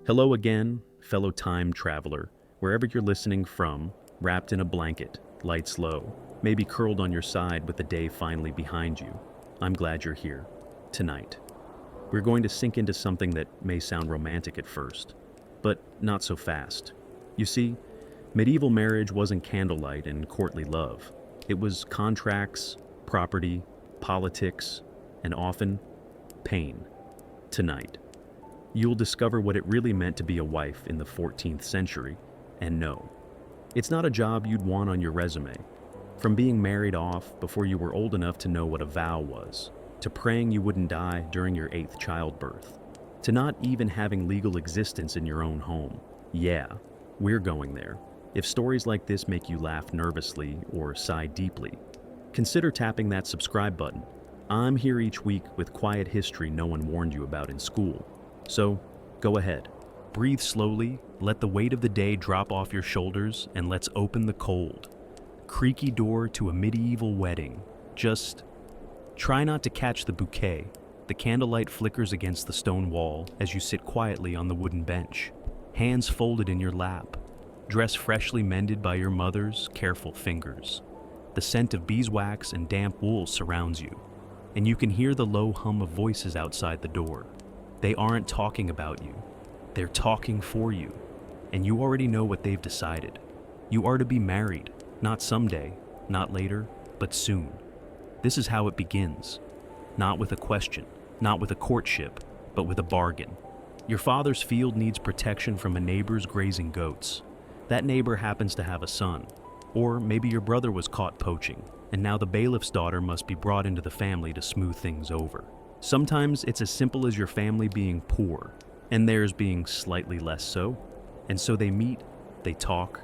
Hello again, fellow time traveler, wherever you're listening from, wrapped in a blanket, lights low, maybe curled on your side with the day finally behind you. I'm glad you're here, tonight. We're going to sink into something that may sound romantic at first, but not so fast. You see, medieval marriage wasn't candlelight and courtly love. It was contracts, property, politics, and often pain. Tonight, you'll discover what it really meant to be a wife in the 14th century, and no, it's not a job you'd want on your resume. From being married off before you were old enough to know what a vow was, to praying you wouldn't die during your 8th childbirth, to not even having legal existence in your own home. Yeah, we're going there. If stories like this make you laugh nervously or sigh deeply, consider tapping that subscribe button. I'm here each week with quiet history no one warned you about in school. So, go ahead. Breathe slowly, let the weight of the day drop off your shoulders, and let's open the cold, creaky door to a medieval wedding. Just try not to catch the bouquet. The candlelight flickers against the stone wall as you sit quietly on the wooden bench, hands folded in your lap, dress freshly mended by your mother's careful fingers. The scent of beeswax and damp wool surrounds you, and you can hear the low hum of voices outside the door. They aren't talking about you. They're talking for you, and you already know what they've decided. You are to be married, not someday, not later, but soon. This is how it begins. Not with a question, not with a courtship, but with a bargain. Your father's field needs protection from a neighbor's grazing goats. That neighbor happens to have a son. Or maybe your brother was caught poaching, and now the bailiff's daughter must be brought into the family to smooth things over. Sometimes it's as simple as your family being poor, and theirs being slightly less so. And so they meet, they talk,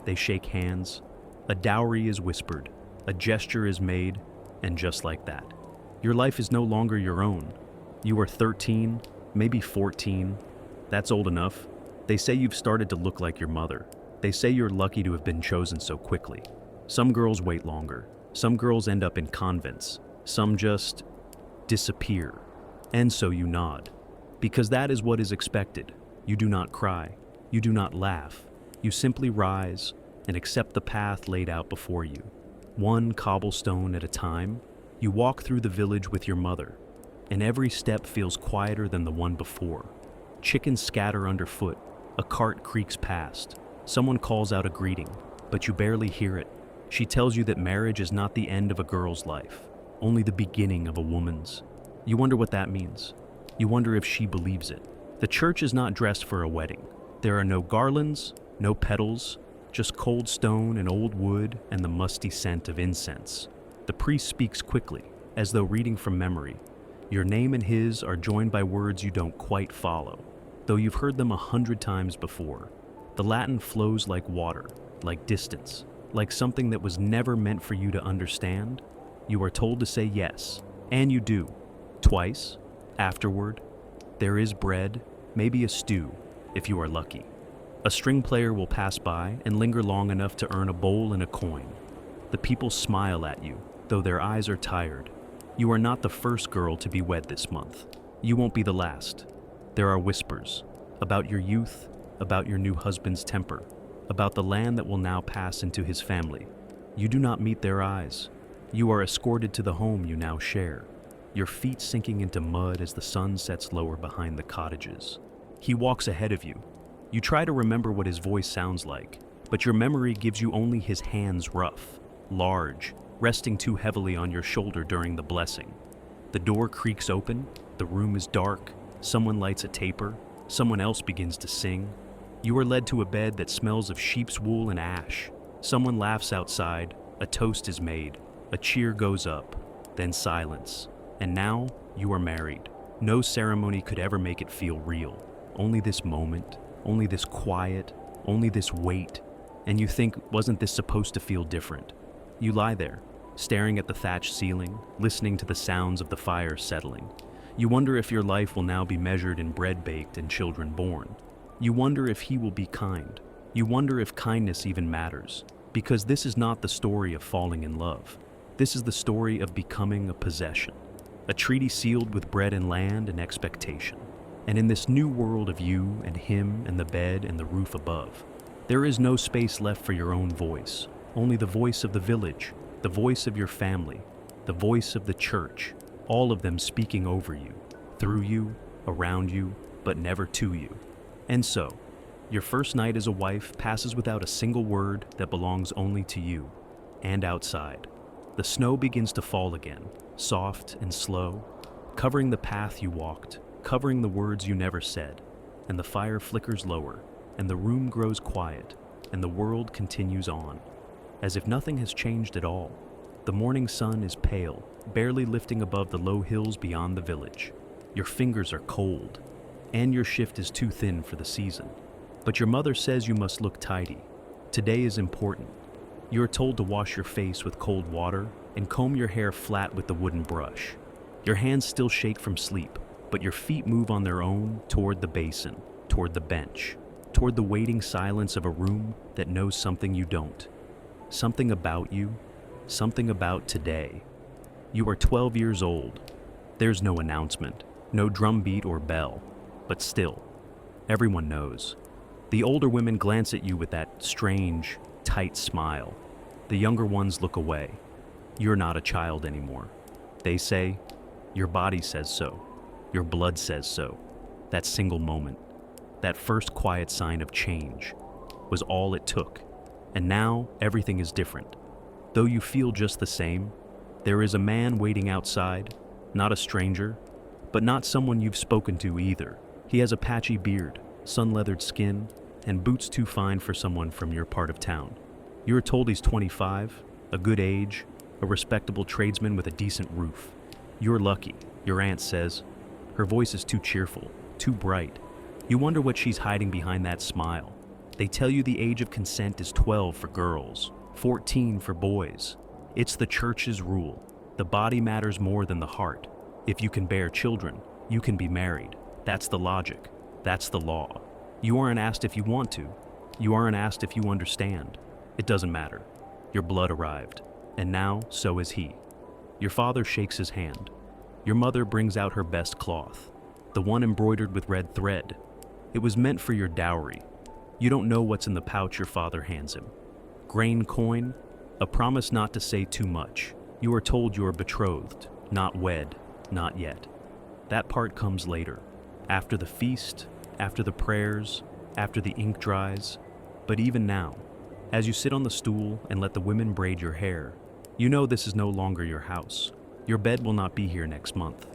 they shake hands. A dowry is whispered, a gesture is made, and just like that, your life is no longer your own. You are 13, maybe 14. That's old enough. They say you've started to look like your mother. They say you're lucky to have been chosen so quickly. Some girls wait longer. Some girls end up in convents. Some just disappear. And so you nod. Because that is what is expected. You do not cry. You do not laugh. You simply rise and accept the path laid out before you. One cobblestone at a time, you walk through the village with your mother, and every step feels quieter than the one before. Chickens scatter underfoot. A cart creaks past. Someone calls out a greeting, but you barely hear it. She tells you that marriage is not the end of a girl's life, only the beginning of a woman's. You wonder what that means. You wonder if she believes it. The church is not dressed for a wedding. There are no garlands, no petals, just cold stone and old wood and the musty scent of incense. The priest speaks quickly, as though reading from memory. Your name and his are joined by words you don't quite follow, though you've heard them 100 times before. The Latin flows like water, like distance, like something that was never meant for you to understand. You are told to say yes, and you do. Twice. Afterward, there is bread, maybe a stew, if you are lucky. A string player will pass by and linger long enough to earn a bowl and a coin. The people smile at you, though their eyes are tired. You are not the first girl to be wed this month. You won't be the last. There are whispers about your youth, about your new husband's temper, about the land that will now pass into his family. You do not meet their eyes. You are escorted to the home you now share, your feet sinking into mud as the sun sets lower behind the cottages. He walks ahead of you. You try to remember what his voice sounds like, but your memory gives you only his hands rough, large, resting too heavily on your shoulder during the blessing. The door creaks open, the room is dark, someone lights a taper, someone else begins to sing. You are led to a bed that smells of sheep's wool and ash. Someone laughs outside, a toast is made, a cheer goes up, then silence. And now, you are married. No ceremony could ever make it feel real. Only this moment, only this quiet, only this weight. And you think, wasn't this supposed to feel different? You lie there, staring at the thatched ceiling, listening to the sounds of the fire settling. You wonder if your life will now be measured in bread baked and children born. You wonder if he will be kind. You wonder if kindness even matters. Because this is not the story of falling in love. This is the story of becoming a possession. A treaty sealed with bread and land and expectation. And in this new world of you and him and the bed and the roof above, there is no space left for your own voice, only the voice of the village, the voice of your family, the voice of the church, all of them speaking over you, through you, around you, but never to you. And so, your first night as a wife passes without a single word that belongs only to you. And outside, the snow begins to fall again, soft and slow, covering the path you walked, covering the words you never said, and the fire flickers lower, and the room grows quiet, and the world continues on, as if nothing has changed at all. The morning sun is pale, barely lifting above the low hills beyond the village. Your fingers are cold, and your shift is too thin for the season. But your mother says you must look tidy. Today is important. You are told to wash your face with cold water and comb your hair flat with the wooden brush. Your hands still shake from sleep, but your feet move on their own toward the basin, toward the bench, toward the waiting silence of a room that knows something you don't. Something about you, something about today. You are 12 years old. There's no announcement, no drumbeat or bell, but still, everyone knows. The older women glance at you with that strange, tight smile. The younger ones look away. You're not a child anymore. They say, your body says so. Your blood says so. That single moment, that first quiet sign of change, was all it took. And now everything is different. Though you feel just the same, there is a man waiting outside, not a stranger, but not someone you've spoken to either. He has a patchy beard, sun-leathered skin, and boots too fine for someone from your part of town. You are told he's 25, a good age, a respectable tradesman with a decent roof. You're lucky, your aunt says. Her voice is too cheerful, too bright. You wonder what she's hiding behind that smile. They tell you the age of consent is 12 for girls, 14 for boys. It's the church's rule. The body matters more than the heart. If you can bear children, you can be married. That's the logic. That's the law. You aren't asked if you want to. You aren't asked if you understand. It doesn't matter. Your blood arrived, and now so is he. Your father shakes his hand. Your mother brings out her best cloth, the one embroidered with red thread. It was meant for your dowry. You don't know what's in the pouch your father hands him. Grain coin, a promise not to say too much. You are told you are betrothed, not wed, not yet. That part comes later, after the feast, after the prayers, after the ink dries. But even now, as you sit on the stool and let the women braid your hair, you know this is no longer your house. Your bed will not be here next month.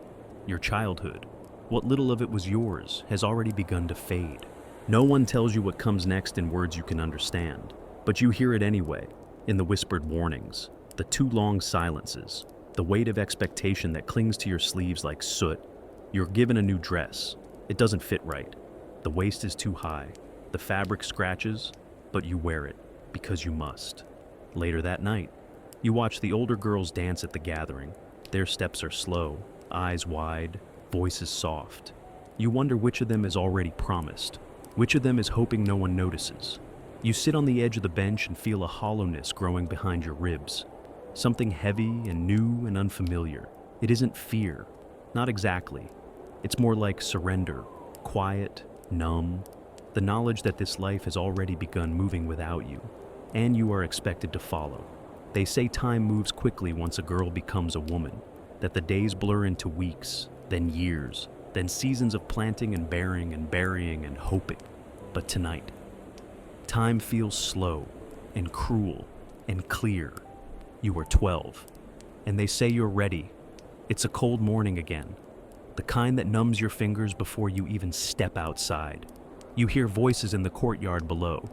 Your childhood, what little of it was yours, has already begun to fade. No one tells you what comes next in words you can understand, but you hear it anyway, in the whispered warnings, the too long silences, the weight of expectation that clings to your sleeves like soot. You're given a new dress. It doesn't fit right. The waist is too high. The fabric scratches, but you wear it because you must. Later that night, you watch the older girls dance at the gathering. Their steps are slow, eyes wide, voices soft. You wonder which of them is already promised, which of them is hoping no one notices. You sit on the edge of the bench and feel a hollowness growing behind your ribs. Something heavy and new and unfamiliar. It isn't fear, not exactly. It's more like surrender, quiet, numb, the knowledge that this life has already begun moving without you, and you are expected to follow. They say time moves quickly once a girl becomes a woman, that the days blur into weeks, then years, then seasons of planting and bearing and burying and hoping. But tonight, time feels slow and cruel and clear. You are 12, and they say you're ready. It's a cold morning again, the kind that numbs your fingers before you even step outside. You hear voices in the courtyard below.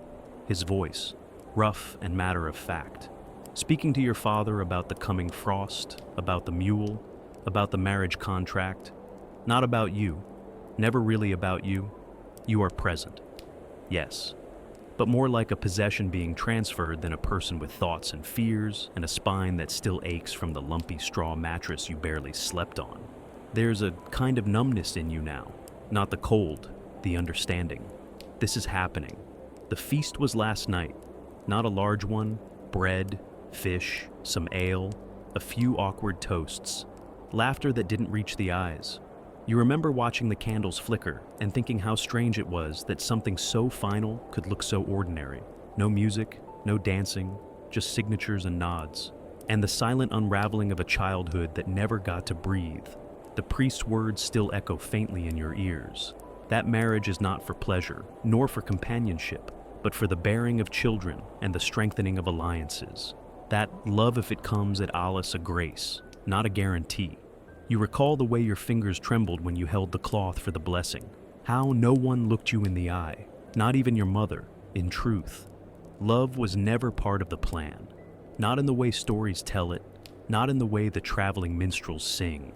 His voice, rough and matter of fact, speaking to your father about the coming frost, about the mule, about the marriage contract. Not about you, never really about you. You are present, yes, but more like a possession being transferred than a person with thoughts and fears and a spine that still aches from the lumpy straw mattress you barely slept on. There's a kind of numbness in you now, not the cold, the understanding. This is happening. The feast was last night, not a large one, bread, fish, some ale, a few awkward toasts, laughter that didn't reach the eyes. You remember watching the candles flicker and thinking how strange it was that something so final could look so ordinary. No music, no dancing, just signatures and nods. And the silent unraveling of a childhood that never got to breathe. The priest's words still echo faintly in your ears. That marriage is not for pleasure, nor for companionship, but for the bearing of children and the strengthening of alliances. That love, if it comes at Allah's a grace, not a guarantee. You recall the way your fingers trembled when you held the cloth for the blessing. How no one looked you in the eye, not even your mother, in truth. Love was never part of the plan. Not in the way stories tell it, not in the way the traveling minstrels sing,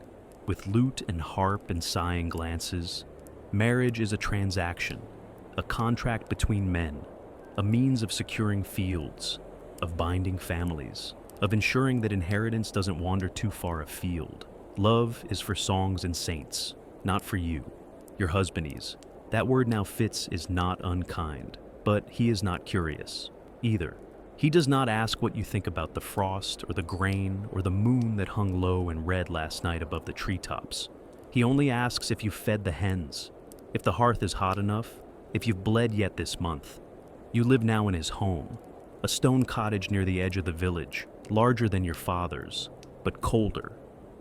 with lute and harp and sighing glances. Marriage is a transaction, a contract between men, a means of securing fields, of binding families, of ensuring that inheritance doesn't wander too far afield. Love is for songs and saints, not for you, your husbandies. That word now fits is not unkind, but he is not curious, either. He does not ask what you think about the frost or the grain or the moon that hung low and red last night above the treetops. He only asks if you've fed the hens, if the hearth is hot enough, if you've bled yet this month. You live now in his home, a stone cottage near the edge of the village, larger than your father's, but colder.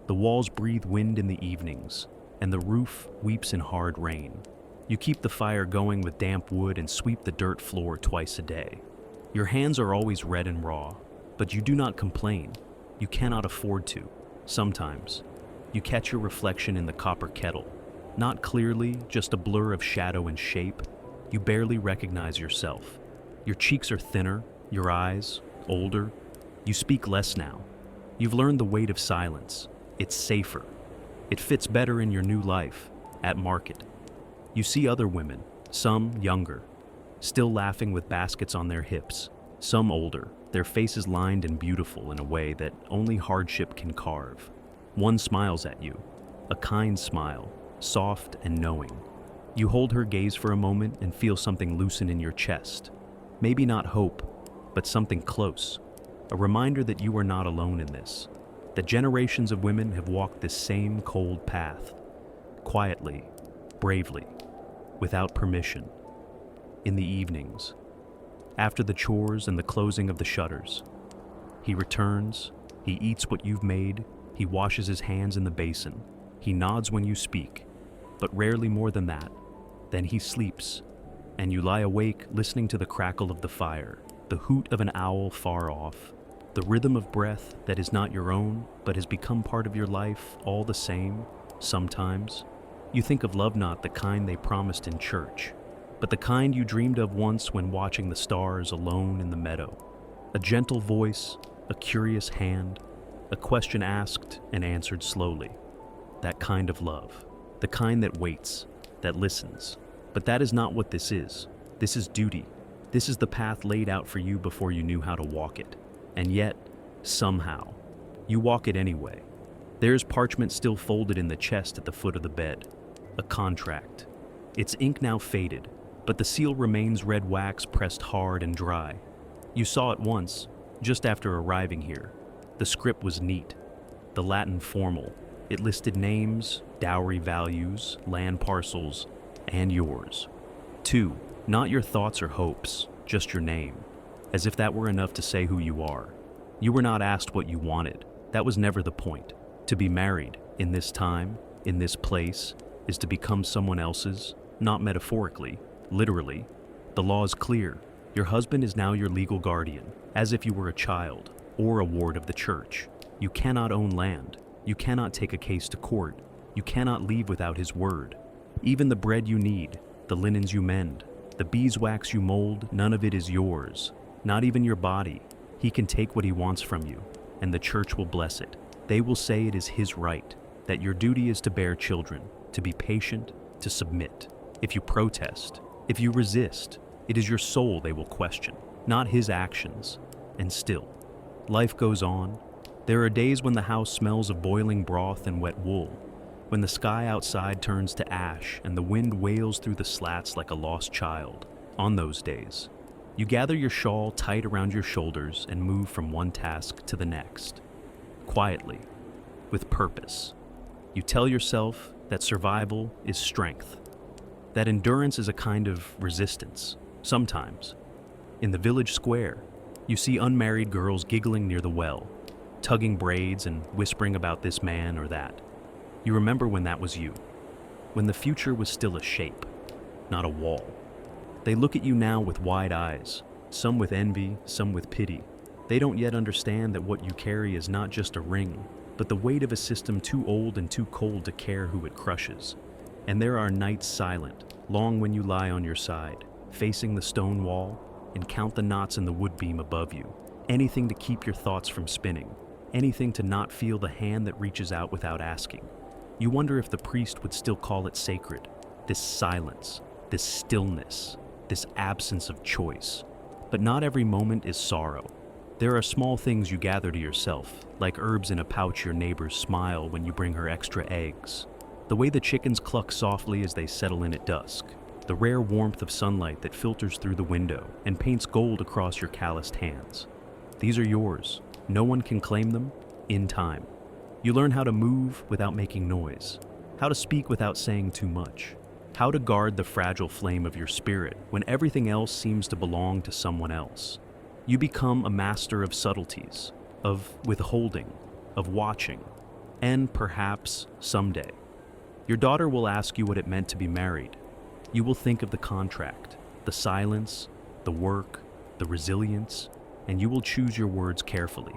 The walls breathe wind in the evenings, and the roof weeps in hard rain. You keep the fire going with damp wood and sweep the dirt floor twice a day. Your hands are always red and raw, but you do not complain. You cannot afford to. Sometimes, you catch your reflection in the copper kettle. Not clearly, just a blur of shadow and shape. You barely recognize yourself. Your cheeks are thinner, your eyes older. You speak less now. You've learned the weight of silence. It's safer. It fits better in your new life, at market. You see other women, some younger, still laughing with baskets on their hips, some older, their faces lined and beautiful in a way that only hardship can carve. One smiles at you, a kind smile, soft and knowing. You hold her gaze for a moment and feel something loosen in your chest. Maybe not hope, but something close. A reminder that you are not alone in this. That generations of women have walked this same cold path, quietly, bravely, without permission. In the evenings, after the chores and the closing of the shutters, he returns, he eats what you've made, he washes his hands in the basin, he nods when you speak, but rarely more than that. Then he sleeps, and you lie awake listening to the crackle of the fire, the hoot of an owl far off, the rhythm of breath that is not your own, but has become part of your life all the same. Sometimes, you think of love not the kind they promised in church, but the kind you dreamed of once when watching the stars alone in the meadow. A gentle voice, a curious hand, a question asked and answered slowly. That kind of love, the kind that waits, that listens. But that is not what this is. This is duty. This is the path laid out for you before you knew how to walk it. And yet, somehow, you walk it anyway. There's parchment still folded in the chest at the foot of the bed. A contract. Its ink now faded, but the seal remains red wax pressed hard and dry. You saw it once, just after arriving here. The script was neat, the Latin formal. It listed names, dowry values, land parcels, and yours. 2. Not your thoughts or hopes, just your name. As if that were enough to say who you are. You were not asked what you wanted. That was never the point. To be married, in this time, in this place, is to become someone else's, not metaphorically, literally. The law is clear. Your husband is now your legal guardian, as if you were a child, or a ward of the church. You cannot own land. You cannot take a case to court. You cannot leave without his word. Even the bread you need, the linens you mend, the beeswax you mold, none of it is yours. Not even your body. He can take what he wants from you, and the church will bless it. They will say it is his right, that your duty is to bear children, to be patient, to submit. If you protest, if you resist, it is your soul they will question, not his actions. And still, life goes on. There are days when the house smells of boiling broth and wet wool, when the sky outside turns to ash and the wind wails through the slats like a lost child. On those days, you gather your shawl tight around your shoulders and move from one task to the next. Quietly, with purpose. You tell yourself that survival is strength, that endurance is a kind of resistance, sometimes. In the village square, you see unmarried girls giggling near the well, tugging braids and whispering about this man or that. You remember when that was you, when the future was still a shape, not a wall. They look at you now with wide eyes, some with envy, some with pity. They don't yet understand that what you carry is not just a ring, but the weight of a system too old and too cold to care who it crushes. And there are nights silent, long when you lie on your side, facing the stone wall, and count the knots in the wood beam above you. Anything to keep your thoughts from spinning, anything to not feel the hand that reaches out without asking. You wonder if the priest would still call it sacred, this silence, this stillness, this absence of choice. But not every moment is sorrow. There are small things you gather to yourself, like herbs in a pouch your neighbors smile when you bring her extra eggs. The way the chickens cluck softly as they settle in at dusk. The rare warmth of sunlight that filters through the window and paints gold across your calloused hands. These are yours. No one can claim them in time. You learn how to move without making noise, how to speak without saying too much, how to guard the fragile flame of your spirit when everything else seems to belong to someone else. You become a master of subtleties, of withholding, of watching, and perhaps someday, your daughter will ask you what it meant to be married. You will think of the contract, the silence, the work, the resilience, and you will choose your words carefully.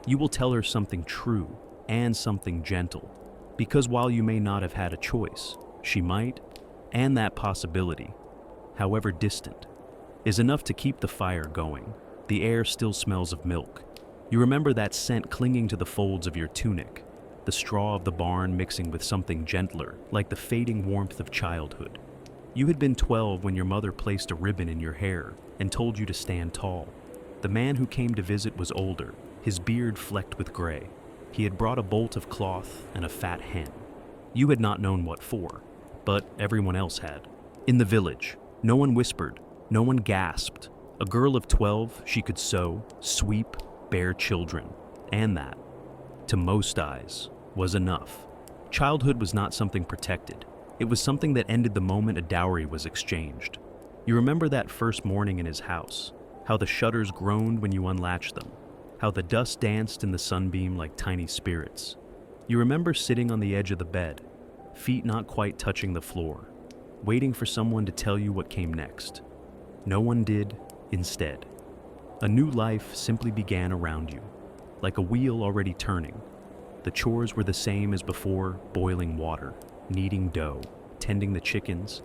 You will tell her something true and something gentle, because while you may not have had a choice, she might, and that possibility, however distant, is enough to keep the fire going. The air still smells of milk. You remember that scent clinging to the folds of your tunic, the straw of the barn mixing with something gentler, like the fading warmth of childhood. You had been 12 when your mother placed a ribbon in your hair and told you to stand tall. The man who came to visit was older, his beard flecked with gray. He had brought a bolt of cloth and a fat hen. You had not known what for, but everyone else had. In the village, no one whispered, no one gasped. A girl of 12, she could sew, sweep, bear children, and that, to most eyes, was enough. Childhood was not something protected. It was something that ended the moment a dowry was exchanged. You remember that first morning in his house, how the shutters groaned when you unlatched them, how the dust danced in the sunbeam like tiny spirits. You remember sitting on the edge of the bed, feet not quite touching the floor, waiting for someone to tell you what came next. No one did, instead. A new life simply began around you, like a wheel already turning. The chores were the same as before: boiling water, kneading dough, tending the chickens,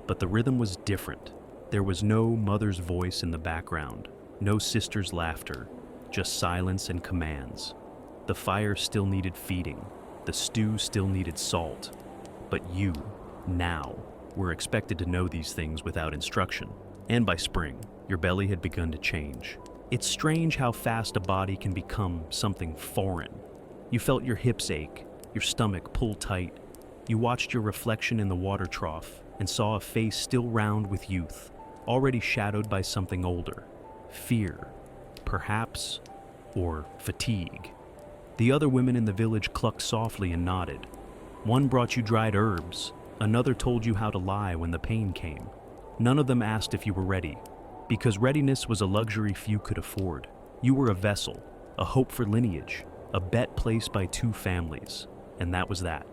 but the rhythm was different. There was no mother's voice in the background, no sister's laughter, just silence and commands. The fire still needed feeding, the stew still needed salt, but you, now, were expected to know these things without instruction. And by spring, your belly had begun to change. It's strange how fast a body can become something foreign. You felt your hips ache, your stomach pull tight. You watched your reflection in the water trough and saw a face still round with youth, already shadowed by something older. Fear, perhaps, or fatigue. The other women in the village clucked softly and nodded. One brought you dried herbs, another told you how to lie when the pain came. None of them asked if you were ready, because readiness was a luxury few could afford. You were a vessel, a hope for lineage, a bet placed by two families, and that was that.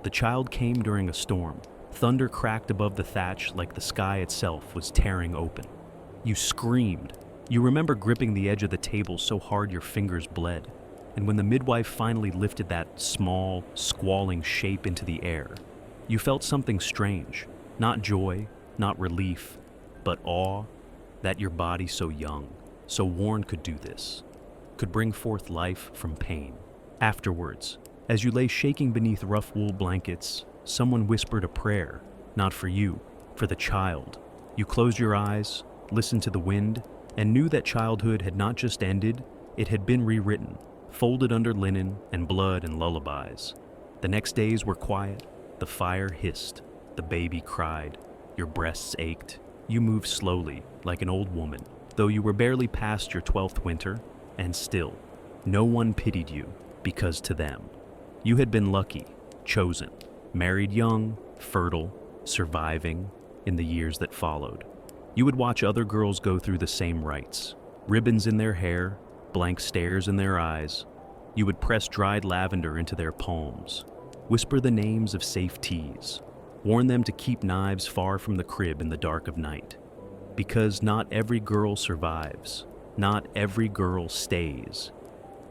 The child came during a storm. Thunder cracked above the thatch like the sky itself was tearing open. You screamed. You remember gripping the edge of the table so hard your fingers bled. And when the midwife finally lifted that small, squalling shape into the air, you felt something strange. Not joy, not relief, but awe that your body so young, so worn could do this, could bring forth life from pain. Afterwards, as you lay shaking beneath rough wool blankets, someone whispered a prayer, not for you, for the child. You closed your eyes, listened to the wind, and knew that childhood had not just ended, it had been rewritten, folded under linen and blood and lullabies. The next days were quiet, the fire hissed, the baby cried, your breasts ached. You moved slowly, like an old woman, though you were barely past your 12th winter, and still, no one pitied you, because to them, you had been lucky, chosen. married young, fertile, surviving in the years that followed. You would watch other girls go through the same rites, ribbons in their hair, blank stares in their eyes. You would press dried lavender into their palms, whisper the names of safe teas, warn them to keep knives far from the crib in the dark of night. Because not every girl survives, not every girl stays,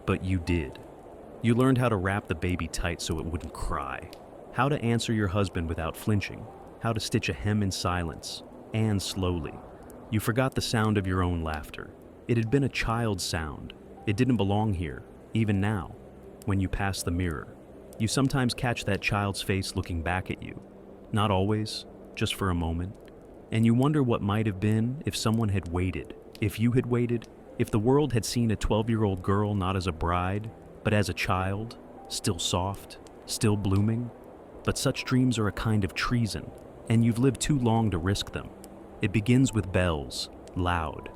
but you did. You learned how to wrap the baby tight so it wouldn't cry, how to answer your husband without flinching, how to stitch a hem in silence, and slowly. You forgot the sound of your own laughter. It had been a child's sound. It didn't belong here, even now, when you pass the mirror. You sometimes catch that child's face looking back at you. Not always, just for a moment. And you wonder what might have been if someone had waited, if you had waited, if the world had seen a 12-year-old girl not as a bride, but as a child, still soft, still blooming. But such dreams are a kind of treason, and you've lived too long to risk them. It begins with bells, loud,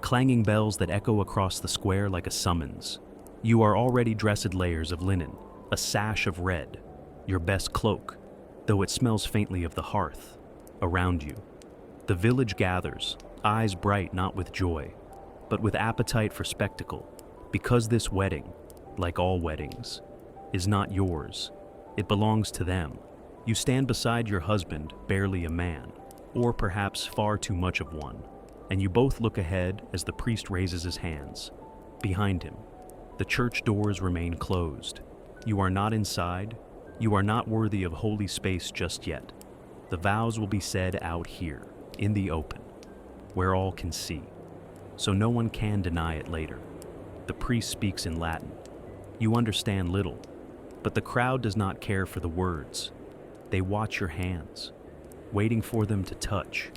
clanging bells that echo across the square like a summons. You are already dressed layers of linen, a sash of red, your best cloak, though it smells faintly of the hearth, around you. The village gathers, eyes bright not with joy, but with appetite for spectacle, because this wedding, like all weddings, is not yours. It belongs to them. You stand beside your husband, barely a man, or perhaps far too much of one, and you both look ahead as the priest raises his hands. Behind him, the church doors remain closed. You are not inside. You are not worthy of holy space just yet. The vows will be said out here, in the open, where all can see, so no one can deny it later. The priest speaks in Latin. You understand little, but the crowd does not care for the words. They watch your hands, waiting for them to touch.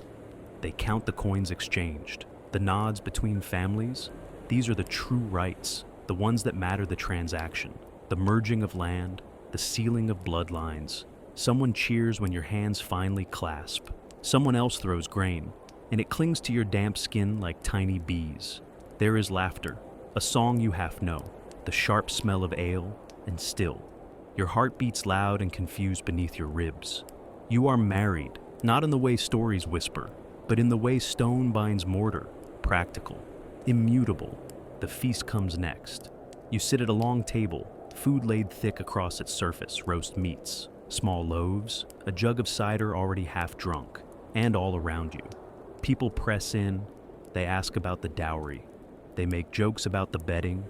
They count the coins exchanged, the nods between families. These are the true rites, the ones that matter, the transaction, the merging of land, the sealing of bloodlines. Someone cheers when your hands finally clasp. Someone else throws grain, and it clings to your damp skin like tiny bees. There is laughter, a song you half know, the sharp smell of ale, and still, your heart beats loud and confused beneath your ribs. You are married, not in the way stories whisper, but in the way stone binds mortar, practical, immutable. The feast comes next. You sit at a long table, food laid thick across its surface, roast meats, small loaves, a jug of cider already half drunk, and all around you. People press in, they ask about the dowry, they make jokes about the bedding,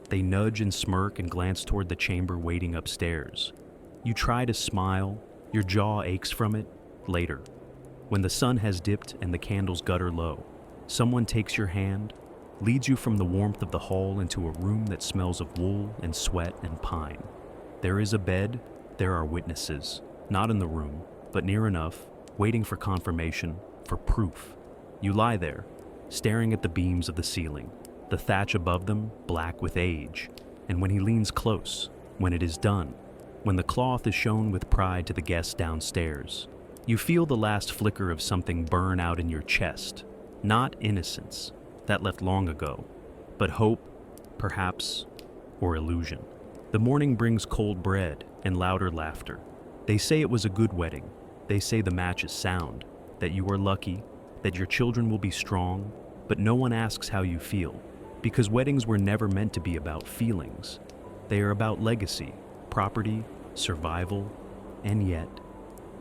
they nudge and smirk and glance toward the chamber waiting upstairs. You try to smile, your jaw aches from it. Later, when the sun has dipped and the candles gutter low, someone takes your hand, leads you from the warmth of the hall into a room that smells of wool and sweat and pine. There is a bed, there are witnesses, not in the room, but near enough, waiting for confirmation, for proof. You lie there, staring at the beams of the ceiling, the thatch above them black with age, and when he leans close, when it is done, when the cloth is shown with pride to the guests downstairs, you feel the last flicker of something burn out in your chest. Not innocence, that left long ago, but hope, perhaps, or illusion. The morning brings cold bread and louder laughter. They say it was a good wedding. They say the match is sound, that you are lucky, that your children will be strong, but no one asks how you feel, because weddings were never meant to be about feelings. They are about legacy, property, survival, and yet,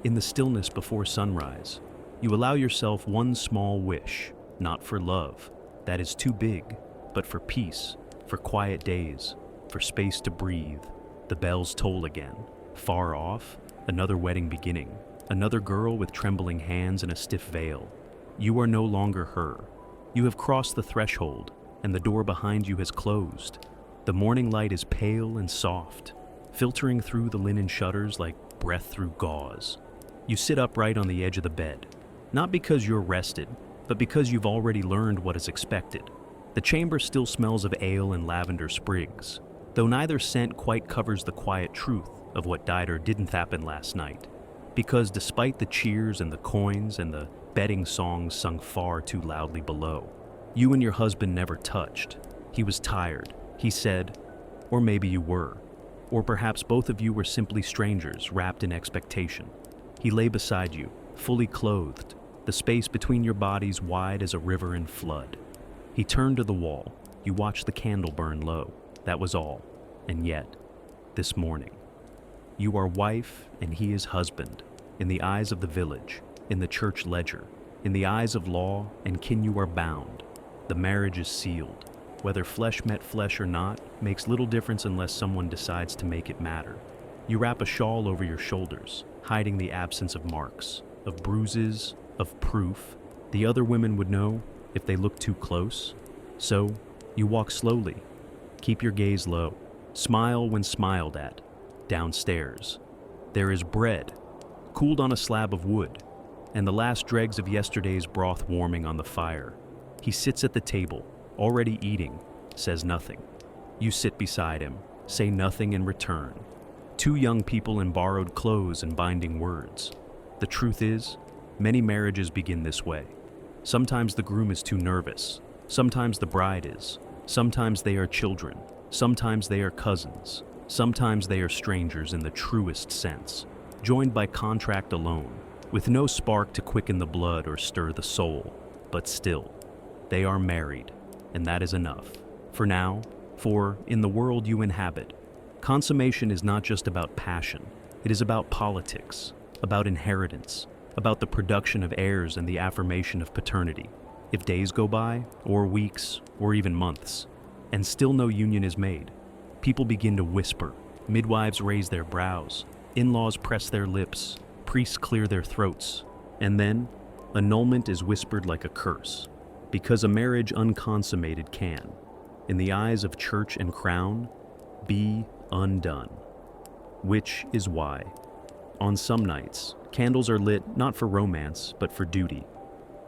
in the stillness before sunrise, you allow yourself one small wish, not for love, that is too big, but for peace, for quiet days, for space to breathe. The bells toll again. Far off, another wedding beginning, another girl with trembling hands and a stiff veil. You are no longer her. You have crossed the threshold, and the door behind you has closed. The morning light is pale and soft, filtering through the linen shutters like breath through gauze. You sit upright on the edge of the bed, not because you're rested, but because you've already learned what is expected. The chamber still smells of ale and lavender sprigs, though neither scent quite covers the quiet truth of what died or didn't happen last night. Because despite the cheers and the coins and the bedding songs sung far too loudly below, you and your husband never touched. He was tired, he said, or maybe you were. Or perhaps both of you were simply strangers wrapped in expectation. He lay beside you, fully clothed, the space between your bodies wide as a river in flood. He turned to the wall. You watched the candle burn low. That was all. And yet, this morning, you are wife and he is husband, in the eyes of the village, in the church ledger, in the eyes of law and kin you are bound. The marriage is sealed. Whether flesh met flesh or not makes little difference unless someone decides to make it matter. You wrap a shawl over your shoulders, hiding the absence of marks, of bruises, of proof. The other women would know if they looked too close. So, you walk slowly. Keep your gaze low. Smile when smiled at. Downstairs, there is bread, cooled on a slab of wood, and the last dregs of yesterday's broth warming on the fire. He sits at the table, already eating, says nothing. You sit beside him, say nothing in return. Two young people in borrowed clothes and binding words. The truth is, many marriages begin this way. Sometimes the groom is too nervous. Sometimes the bride is. Sometimes they are children. Sometimes they are cousins. Sometimes they are strangers in the truest sense, joined by contract alone, with no spark to quicken the blood or stir the soul. But still, they are married, and that is enough. For now, for in the world you inhabit, consummation is not just about passion. It is about politics, about inheritance, about the production of heirs and the affirmation of paternity. If days go by, or weeks, or even months, and still no union is made, people begin to whisper, midwives raise their brows, in-laws press their lips, priests clear their throats, and then annulment is whispered like a curse, because a marriage unconsummated can, in the eyes of church and crown, be undone. Which is why, on some nights, candles are lit not for romance, but for duty.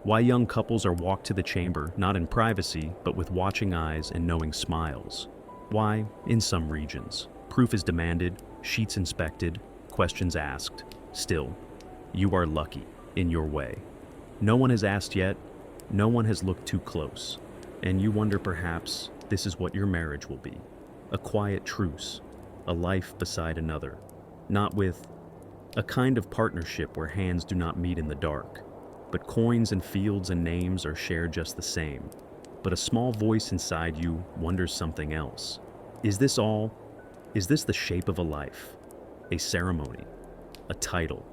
Why young couples are walked to the chamber, not in privacy, but with watching eyes and knowing smiles. Why, in some regions, proof is demanded, sheets inspected, questions asked. Still, you are lucky, in your way. No one has asked yet, no one has looked too close, and you wonder perhaps this is what your marriage will be. A quiet truce, a life beside another, not with a kind of partnership where hands do not meet in the dark, but coins and fields and names are shared just the same. But a small voice inside you wonders something else. Is this all? Is this the shape of a life? A ceremony? A title?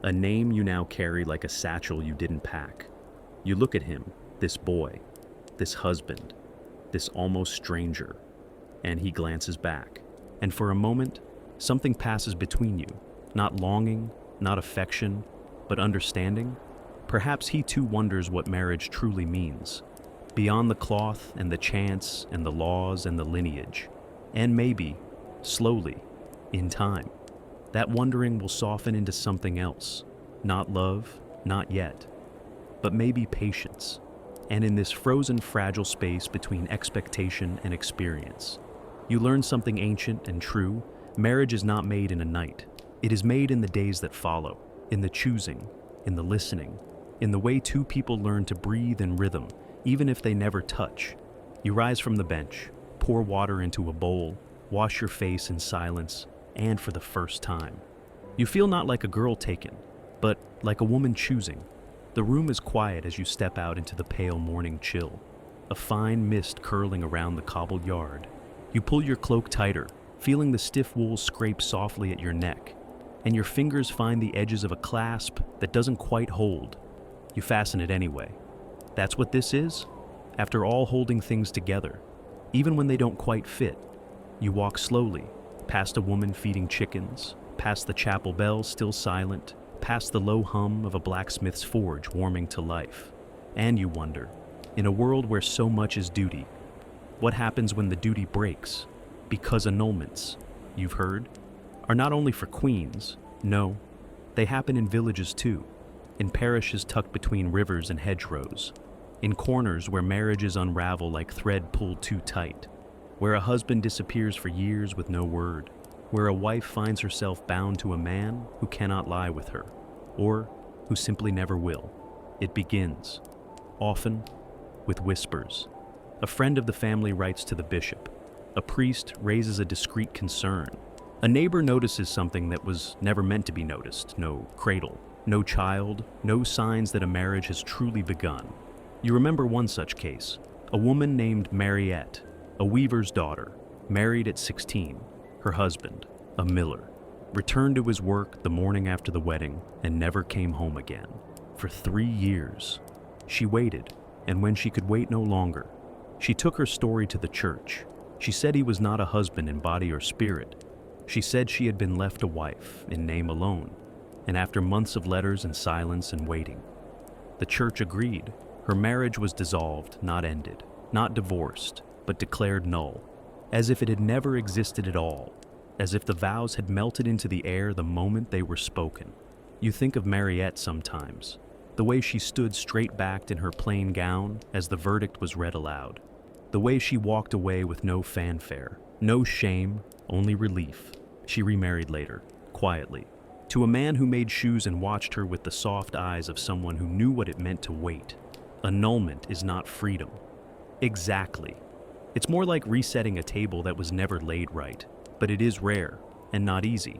A name you now carry like a satchel you didn't pack? You look at him, this boy, this husband, this almost stranger, and he glances back. And for a moment, something passes between you, not longing, not affection, but understanding. Perhaps he too wonders what marriage truly means, beyond the cloth and the chants and the laws and the lineage. And maybe, slowly, in time, that wondering will soften into something else. Not love, not yet, but maybe patience. And in this frozen, fragile space between expectation and experience, you learn something ancient and true. Marriage is not made in a night. It is made in the days that follow, in the choosing, in the listening, in the way two people learn to breathe in rhythm, even if they never touch. You rise from the bench, pour water into a bowl, wash your face in silence, and for the first time, you feel not like a girl taken, but like a woman choosing. The room is quiet as you step out into the pale morning chill, a fine mist curling around the cobbled yard. You pull your cloak tighter, feeling the stiff wool scrape softly at your neck, and your fingers find the edges of a clasp that doesn't quite hold. You fasten it anyway. That's what this is? After all holding things together, even when they don't quite fit, you walk slowly, past a woman feeding chickens, past the chapel bell still silent, past the low hum of a blacksmith's forge warming to life. And you wonder, in a world where so much is duty, what happens when the duty breaks? Because annulments, you've heard, are not only for queens. No, they happen in villages too, in parishes tucked between rivers and hedgerows, in corners where marriages unravel like thread pulled too tight, where a husband disappears for years with no word, where a wife finds herself bound to a man who cannot lie with her, or who simply never will. It begins, often, with whispers. A friend of the family writes to the bishop. A priest raises a discreet concern. A neighbor notices something that was never meant to be noticed. No cradle, no child, no signs that a marriage has truly begun. You remember one such case, a woman named Mariette, a weaver's daughter, married at 16. Her husband, a miller, returned to his work the morning after the wedding and never came home again. For 3 years, she waited, and when she could wait no longer, she took her story to the church. She said he was not a husband in body or spirit. She said she had been left a wife, in name alone, and after months of letters and silence and waiting, the church agreed. Her marriage was dissolved, not ended, not divorced, but declared null, as if it had never existed at all, as if the vows had melted into the air the moment they were spoken. You think of Mariette sometimes, the way she stood straight-backed in her plain gown as the verdict was read aloud, the way she walked away with no fanfare, no shame, only relief. She remarried later, quietly, to a man who made shoes and watched her with the soft eyes of someone who knew what it meant to wait. Annulment is not freedom. Exactly. It's more like resetting a table that was never laid right, but it is rare and not easy.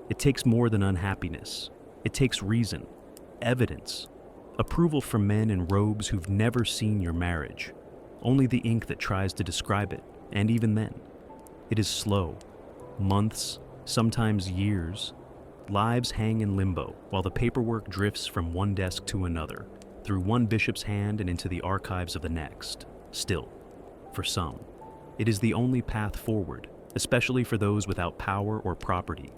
It takes more than unhappiness. It takes reason, evidence, approval from men in robes who've never seen your marriage, only the ink that tries to describe it, and even then, it is slow. Months, sometimes years, lives hang in limbo while the paperwork drifts from one desk to another, through one bishop's hand and into the archives of the next. Still, for some, it is the only path forward, especially for those without power or property,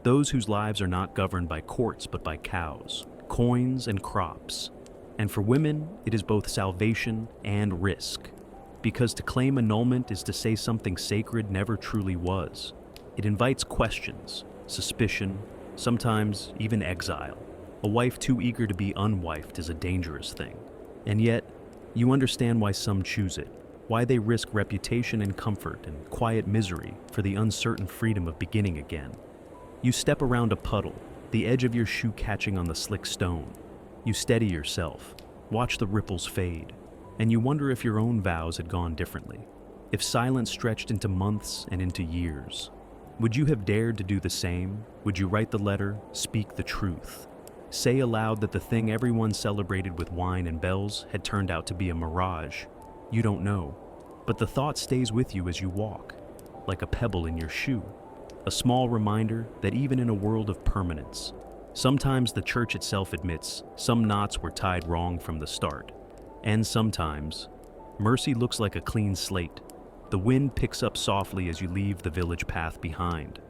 those whose lives are not governed by courts but by cows, coins, and crops. And for women, it is both salvation and risk, because to claim annulment is to say something sacred never truly was. It invites questions, suspicion, sometimes even exile. A wife too eager to be unwifed is a dangerous thing. And yet, you understand why some choose it, why they risk reputation and comfort and quiet misery for the uncertain freedom of beginning again. You step around a puddle, the edge of your shoe catching on the slick stone. You steady yourself, watch the ripples fade, and you wonder if your own vows had gone differently, if silence stretched into months and into years. Would you have dared to do the same? Would you write the letter, speak the truth, say aloud that the thing everyone celebrated with wine and bells had turned out to be a mirage? You don't know, but the thought stays with you as you walk, like a pebble in your shoe, a small reminder that even in a world of permanence, sometimes the church itself admits some knots were tied wrong from the start, and sometimes mercy looks like a clean slate. The wind picks up softly as you leave the village path behind,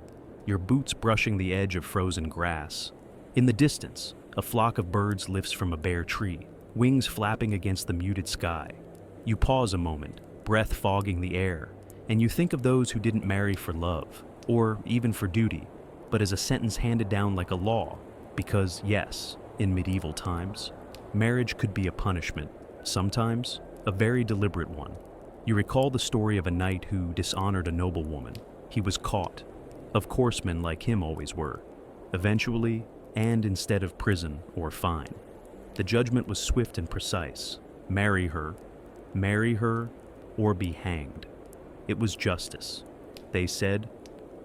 your boots brushing the edge of frozen grass. In the distance, a flock of birds lifts from a bare tree, wings flapping against the muted sky. You pause a moment, breath fogging the air, and you think of those who didn't marry for love, or even for duty, but as a sentence handed down like a law, because yes, in medieval times, marriage could be a punishment, sometimes a very deliberate one. You recall the story of a knight who dishonored a noblewoman. He was caught. Of coursemen like him always were. Eventually, and instead of prison or fine, the judgment was swift and precise. Marry her, or be hanged. It was justice, they said,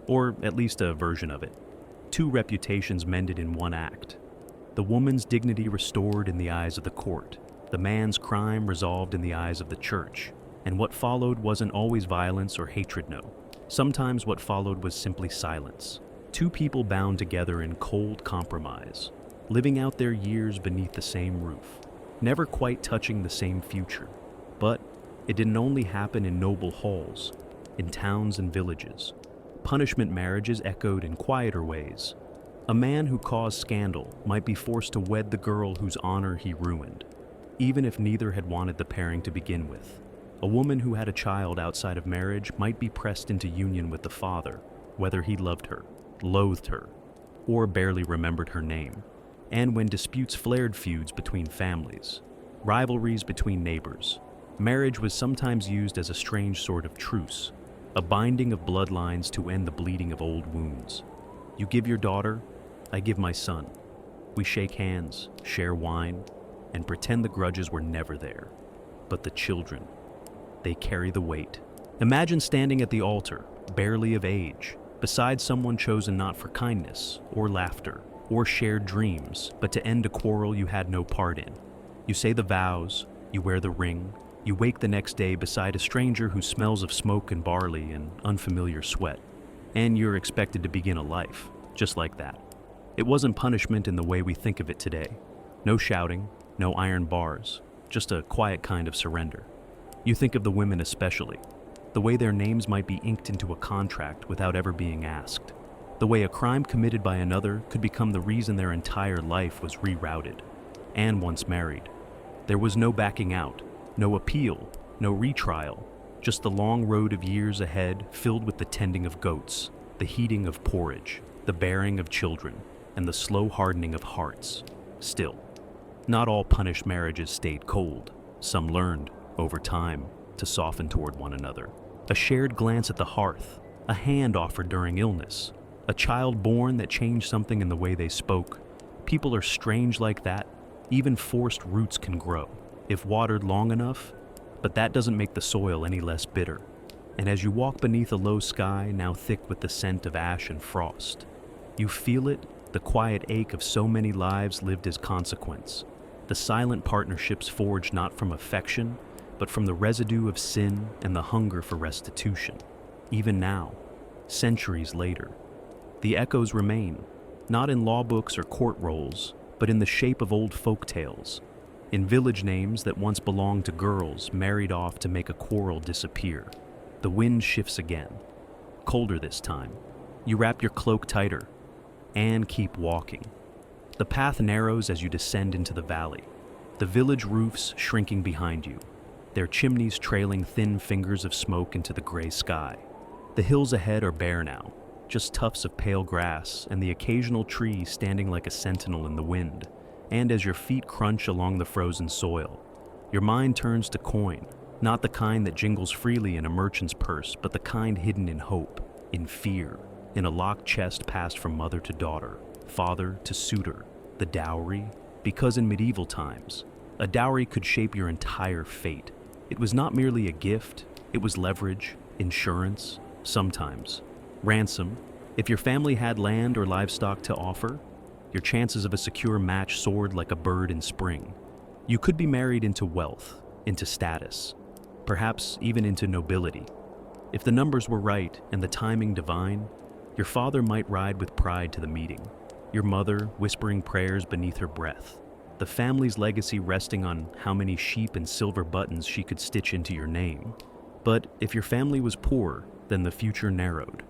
or at least a version of it. 2 reputations mended in one act. The woman's dignity restored in the eyes of the court, the man's crime resolved in the eyes of the church. And what followed wasn't always violence or hatred, no. Sometimes what followed was simply silence. 2 people bound together in cold compromise, living out their years beneath the same roof, never quite touching the same future. But it didn't only happen in noble halls, in towns and villages. Punishment marriages echoed in quieter ways. A man who caused scandal might be forced to wed the girl whose honor he ruined, even if neither had wanted the pairing to begin with. A woman who had a child outside of marriage might be pressed into union with the father, whether he loved her, loathed her, or barely remembered her name. And when disputes flared, feuds between families, rivalries between neighbors, marriage was sometimes used as a strange sort of truce, a binding of bloodlines to end the bleeding of old wounds. You give your daughter, I give my son. We shake hands, share wine, and pretend the grudges were never there. But the children, they carry the weight. Imagine standing at the altar, barely of age, beside someone chosen not for kindness, or laughter, or shared dreams, but to end a quarrel you had no part in. You say the vows, you wear the ring, you wake the next day beside a stranger who smells of smoke and barley and unfamiliar sweat, and you're expected to begin a life, just like that. It wasn't punishment in the way we think of it today. No shouting, no iron bars, just a quiet kind of surrender. You think of the women especially, the way their names might be inked into a contract without ever being asked, the way a crime committed by another could become the reason their entire life was rerouted. And once married, there was no backing out, no appeal, no retrial, just the long road of years ahead filled with the tending of goats, the heating of porridge, the bearing of children, and the slow hardening of hearts. Still, not all punished marriages stayed cold. Some learned, over time, to soften toward one another. A shared glance at the hearth, a hand offered during illness, a child born that changed something in the way they spoke. People are strange like that. Even forced roots can grow, if watered long enough, but that doesn't make the soil any less bitter. And as you walk beneath a low sky now thick with the scent of ash and frost, you feel it, the quiet ache of so many lives lived as consequence, the silent partnerships forged not from affection, but from the residue of sin and the hunger for restitution. Even now, centuries later, the echoes remain, not in law books or court rolls, but in the shape of old folk tales, in village names that once belonged to girls married off to make a quarrel disappear. The wind shifts again, colder this time. You wrap your cloak tighter and keep walking. The path narrows as you descend into the valley, the village roofs shrinking behind you, their chimneys trailing thin fingers of smoke into the gray sky. The hills ahead are bare now, just tufts of pale grass and the occasional tree standing like a sentinel in the wind. And as your feet crunch along the frozen soil, your mind turns to coin, not the kind that jingles freely in a merchant's purse, but the kind hidden in hope, in fear, in a locked chest passed from mother to daughter, father to suitor, the dowry. Because in medieval times, a dowry could shape your entire fate. It was not merely a gift, it was leverage, insurance, sometimes ransom. If your family had land or livestock to offer, your chances of a secure match soared like a bird in spring. You could be married into wealth, into status, perhaps even into nobility. If the numbers were right and the timing divine, your father might ride with pride to the meeting, your mother whispering prayers beneath her breath, the family's legacy resting on how many sheep and silver buttons she could stitch into your name. But if your family was poor, then the future narrowed.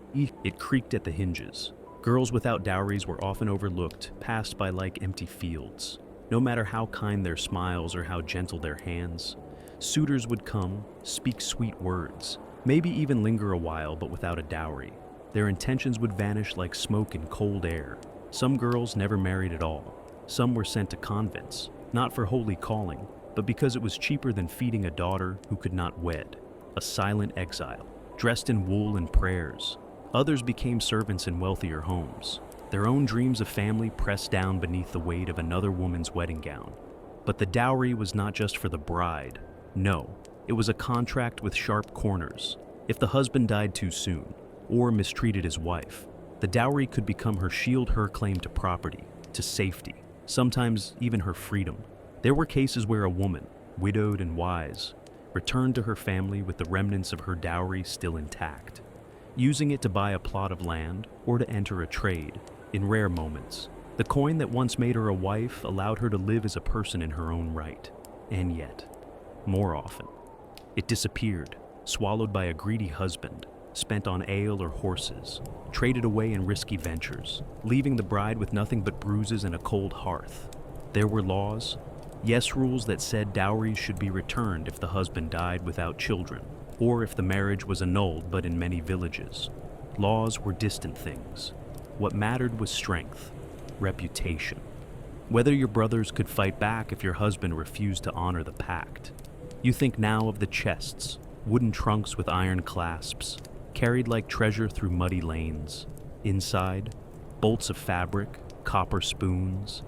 It creaked at the hinges. Girls without dowries were often overlooked, passed by like empty fields. No matter how kind their smiles or how gentle their hands, suitors would come, speak sweet words, maybe even linger a while, but without a dowry. Their intentions would vanish like smoke in cold air. Some girls never married at all. Some were sent to convents, not for holy calling, but because it was cheaper than feeding a daughter who could not wed. A silent exile, dressed in wool and prayers. Others became servants in wealthier homes, their own dreams of family pressed down beneath the weight of another woman's wedding gown. But the dowry was not just for the bride. No, it was a contract with sharp corners. If the husband died too soon, or mistreated his wife, the dowry could become her shield, her claim to property, to safety, sometimes even her freedom. There were cases where a woman, widowed and wise, returned to her family with the remnants of her dowry still intact, using it to buy a plot of land or to enter a trade. In rare moments, the coin that once made her a wife allowed her to live as a person in her own right. And yet, more often, it disappeared, swallowed by a greedy husband, spent on ale or horses, traded away in risky ventures, leaving the bride with nothing but bruises and a cold hearth. There were laws, yes, rules that said dowries should be returned if the husband died without children, or if the marriage was annulled. But in many villages, laws were distant things. What mattered was strength, reputation. Whether your brothers could fight back if your husband refused to honor the pact. You think now of the chests, wooden trunks with iron clasps, carried like treasure through muddy lanes. Inside, bolts of fabric, copper spoons,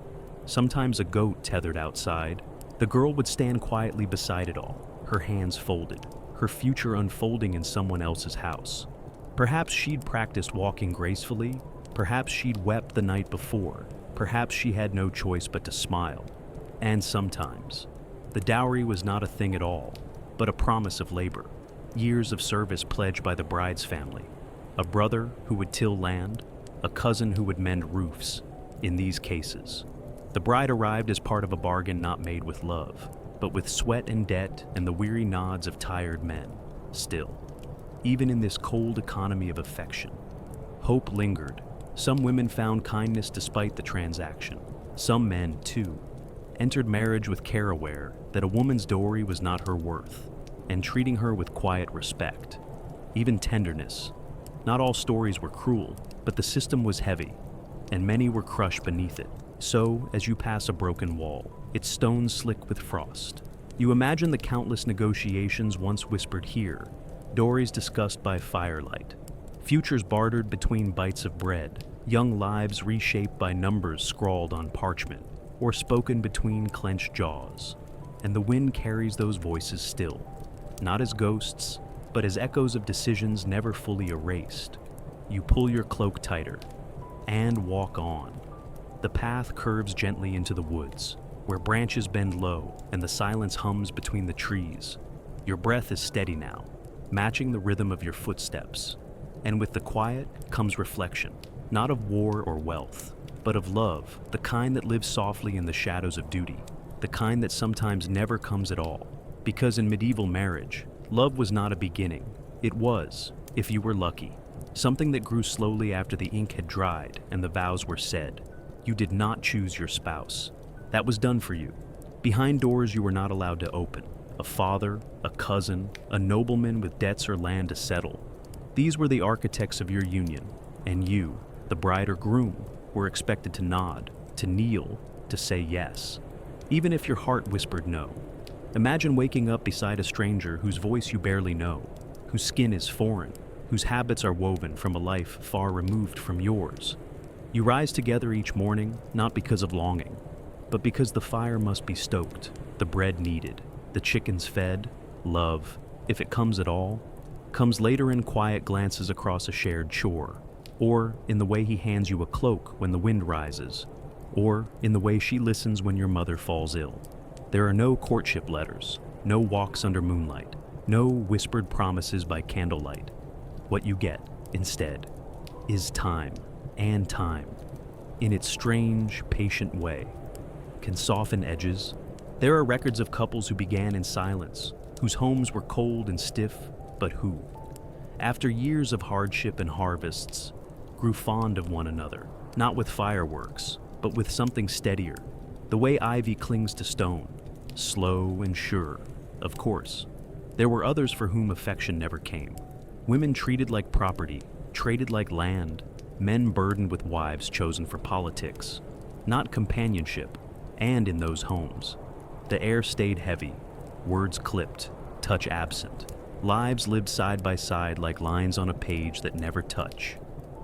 sometimes a goat tethered outside. The girl would stand quietly beside it all, her hands folded, her future unfolding in someone else's house. Perhaps she'd practiced walking gracefully, perhaps she'd wept the night before, perhaps she had no choice but to smile. And sometimes, the dowry was not a thing at all, but a promise of labor, years of service pledged by the bride's family, a brother who would till land, a cousin who would mend roofs. In these cases, the bride arrived as part of a bargain not made with love, but with sweat and debt and the weary nods of tired men. Still, even in this cold economy of affection, hope lingered. Some women found kindness despite the transaction. Some men, too, entered marriage with care, aware that a woman's dowry was not her worth, and treating her with quiet respect, even tenderness. Not all stories were cruel, but the system was heavy, and many were crushed beneath it. So, as you pass a broken wall, its stones slick with frost, you imagine the countless negotiations once whispered here, dowries discussed by firelight, futures bartered between bites of bread, young lives reshaped by numbers scrawled on parchment, or spoken between clenched jaws. And the wind carries those voices still, not as ghosts, but as echoes of decisions never fully erased. You pull your cloak tighter and walk on. The path curves gently into the woods, where branches bend low and the silence hums between the trees. Your breath is steady now, matching the rhythm of your footsteps. And with the quiet comes reflection, not of war or wealth, but of love, the kind that lives softly in the shadows of duty, the kind that sometimes never comes at all. Because in medieval marriage, love was not a beginning. It was, if you were lucky, something that grew slowly after the ink had dried and the vows were said. You did not choose your spouse. That was done for you. Behind doors you were not allowed to open. A father, a cousin, a nobleman with debts or land to settle. These were the architects of your union, and you, the bride or groom, were expected to nod, to kneel, to say yes, even if your heart whispered no. Imagine waking up beside a stranger whose voice you barely know, whose skin is foreign, whose habits are woven from a life far removed from yours. You rise together each morning, not because of longing, but because the fire must be stoked, the bread kneaded, the chickens fed. Love, if it comes at all, comes later in quiet glances across a shared chore, or in the way he hands you a cloak when the wind rises, or in the way she listens when your mother falls ill. There are no courtship letters, no walks under moonlight, no whispered promises by candlelight. What you get, instead, is time, and time, in its strange, patient way, can soften edges. There are records of couples who began in silence, whose homes were cold and stiff, but who, after years of hardship and harvests, grew fond of one another, not with fireworks, but with something steadier, the way ivy clings to stone, slow and sure. Of course, there were others for whom affection never came. Women treated like property, traded like land, men burdened with wives chosen for politics, not companionship. And in those homes, the air stayed heavy, words clipped, touch absent. Lives lived side by side like lines on a page that never touch.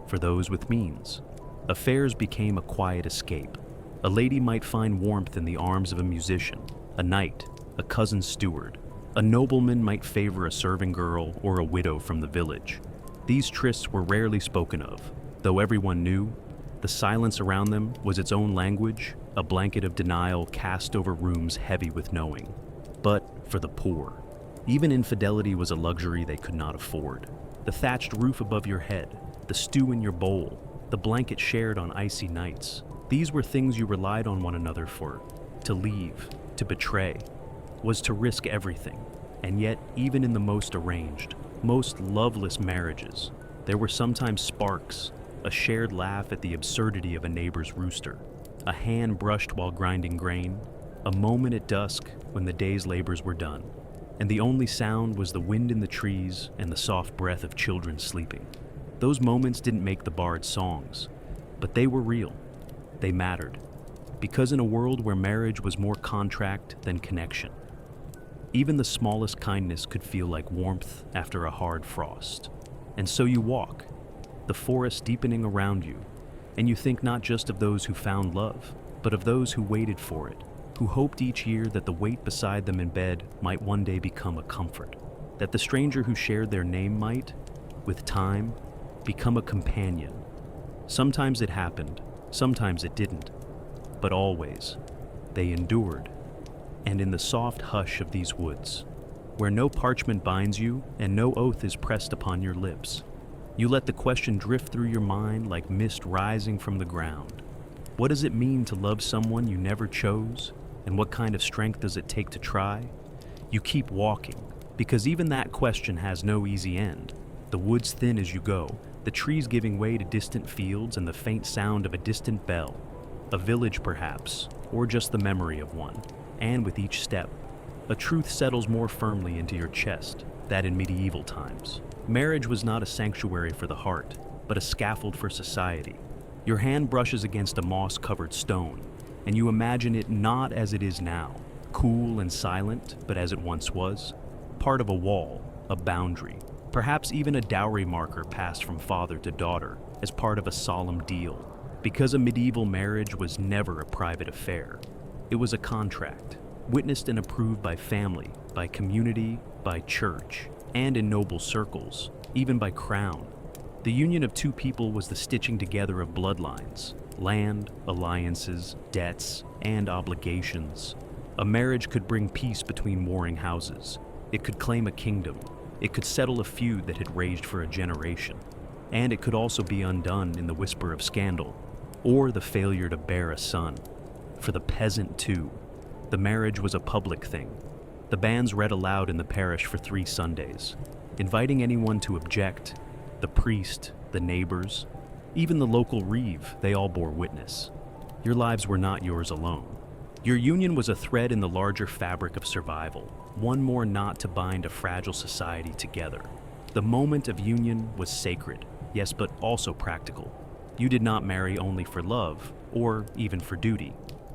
For those with means, affairs became a quiet escape. A lady might find warmth in the arms of a musician, a knight, a cousin steward. A nobleman might favor a serving girl or a widow from the village. These trysts were rarely spoken of, though everyone knew. The silence around them was its own language, a blanket of denial cast over rooms heavy with knowing. But for the poor, even infidelity was a luxury they could not afford. The thatched roof above your head, the stew in your bowl, the blanket shared on icy nights. These were things you relied on one another for. To leave, to betray, was to risk everything. And yet, even in the most arranged, most loveless marriages, there were sometimes sparks, a shared laugh at the absurdity of a neighbor's rooster, a hand brushed while grinding grain, a moment at dusk when the day's labors were done, and the only sound was the wind in the trees and the soft breath of children sleeping. Those moments didn't make the bard's songs, but they were real. They mattered, because in a world where marriage was more contract than connection, even the smallest kindness could feel like warmth after a hard frost. And so you walk, the forest deepening around you, and you think not just of those who found love, but of those who waited for it, who hoped each year that the weight beside them in bed might one day become a comfort, that the stranger who shared their name might, with time, become a companion. Sometimes it happened, sometimes it didn't, but always, they endured. And in the soft hush of these woods, where no parchment binds you and no oath is pressed upon your lips, you let the question drift through your mind like mist rising from the ground. What does it mean to love someone you never chose? And what kind of strength does it take to try? You keep walking, because even that question has no easy end. The woods thin as you go, the trees giving way to distant fields and the faint sound of a distant bell. A village perhaps, or just the memory of one. And with each step, a truth settles more firmly into your chest, that in medieval times. Marriage was not a sanctuary for the heart, but a scaffold for society. Your hand brushes against a moss-covered stone, and you imagine it not as it is now, cool and silent, but as it once was, part of a wall, a boundary, perhaps even a dowry marker passed from father to daughter as part of a solemn deal, because a medieval marriage was never a private affair. It was a contract, witnessed and approved by family, by community, by church, and in noble circles, even by crown. The union of two people was the stitching together of bloodlines, land, alliances, debts, and obligations. A marriage could bring peace between warring houses. It could claim a kingdom. It could settle a feud that had raged for a generation. And it could also be undone in the whisper of scandal, or the failure to bear a son. For the peasant, too, the marriage was a public thing. The banns read aloud in the parish for 3 Sundays, inviting anyone to object. The priest, the neighbors, even the local reeve, they all bore witness. Your lives were not yours alone. Your union was a thread in the larger fabric of survival, one more knot to bind a fragile society together. The moment of union was sacred, yes, but also practical. You did not marry only for love, or even for duty.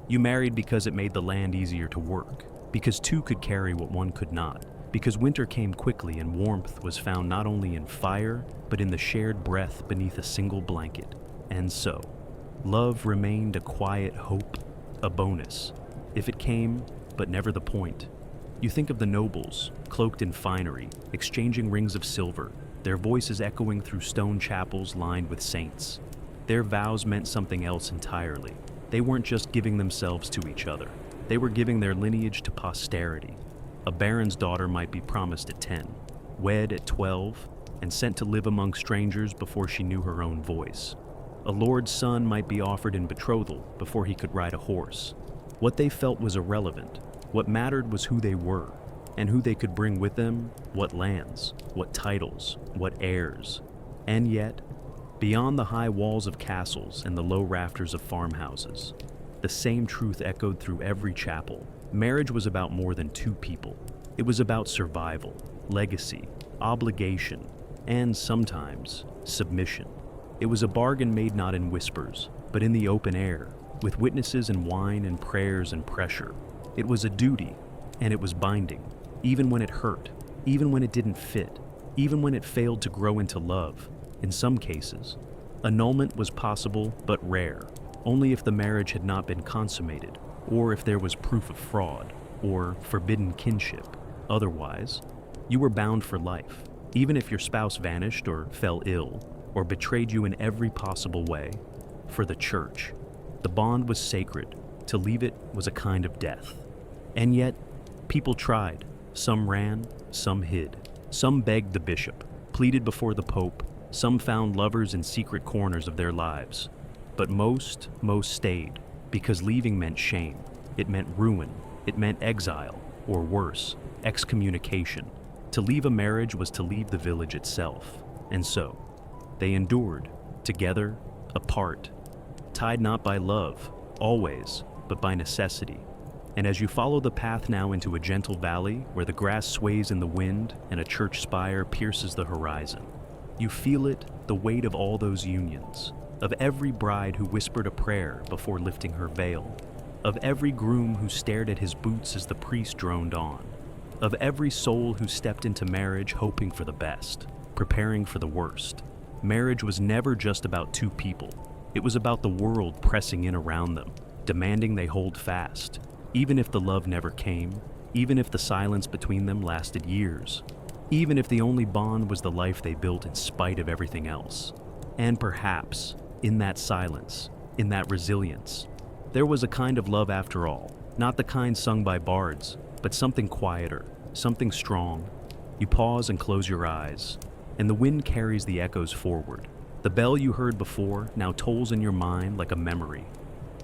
You married because it made the land easier to work, because two could carry what one could not, because winter came quickly and warmth was found not only in fire, but in the shared breath beneath a single blanket. And so, love remained a quiet hope, a bonus, if it came, but never the point. You think of the nobles, cloaked in finery, exchanging rings of silver, their voices echoing through stone chapels lined with saints. Their vows meant something else entirely. They weren't just giving themselves to each other. They were giving their lineage to posterity. A baron's daughter might be promised at 10, wed at 12, and sent to live among strangers before she knew her own voice. A lord's son might be offered in betrothal before he could ride a horse. What they felt was irrelevant. What mattered was who they were, and who they could bring with them, what lands, what titles, what heirs. And yet, beyond the high walls of castles and the low rafters of farmhouses, the same truth echoed through every chapel. Marriage was about more than two people. It was about survival, legacy, obligation, and sometimes submission. It was a bargain made not in whispers, but in the open air, with witnesses and wine and prayers and pressure. It was a duty, and it was binding, even when it hurt, even when it didn't fit, even when it failed to grow into love. In some cases, annulment was possible but rare, only if the marriage had not been consummated, or if there was proof of fraud, or forbidden kinship. Otherwise, you were bound for life, even if your spouse vanished or fell ill, or betrayed you in every possible way. For the church, the bond was sacred. To leave it was a kind of death. And yet, people tried. Some ran, some hid. Some begged the bishop, pleaded before the pope. Some found lovers in secret corners of their lives. But most stayed, because leaving meant shame. It meant ruin. It meant exile, or worse, excommunication. To leave a marriage was to leave the village itself. And so, they endured, together, apart, tied not by love, always, but by necessity. And as you follow the path now into a gentle valley where the grass sways in the wind and a church spire pierces the horizon, you feel it, the weight of all those unions, of every bride who whispered a prayer before lifting her veil, of every groom who stared at his boots as the priest droned on, of every soul who stepped into marriage hoping for the best, preparing for the worst. Marriage was never just about two people. It was about the world pressing in around them, demanding they hold fast, even if the love never came, even if the silence between them lasted years. even if the only bond was the life they built in spite of everything else. And perhaps, in that silence, in that resilience, there was a kind of love after all, not the kind sung by bards, but something quieter, something strong. You pause and close your eyes, and the wind carries the echoes forward. The bell you heard before now tolls in your mind like a memory,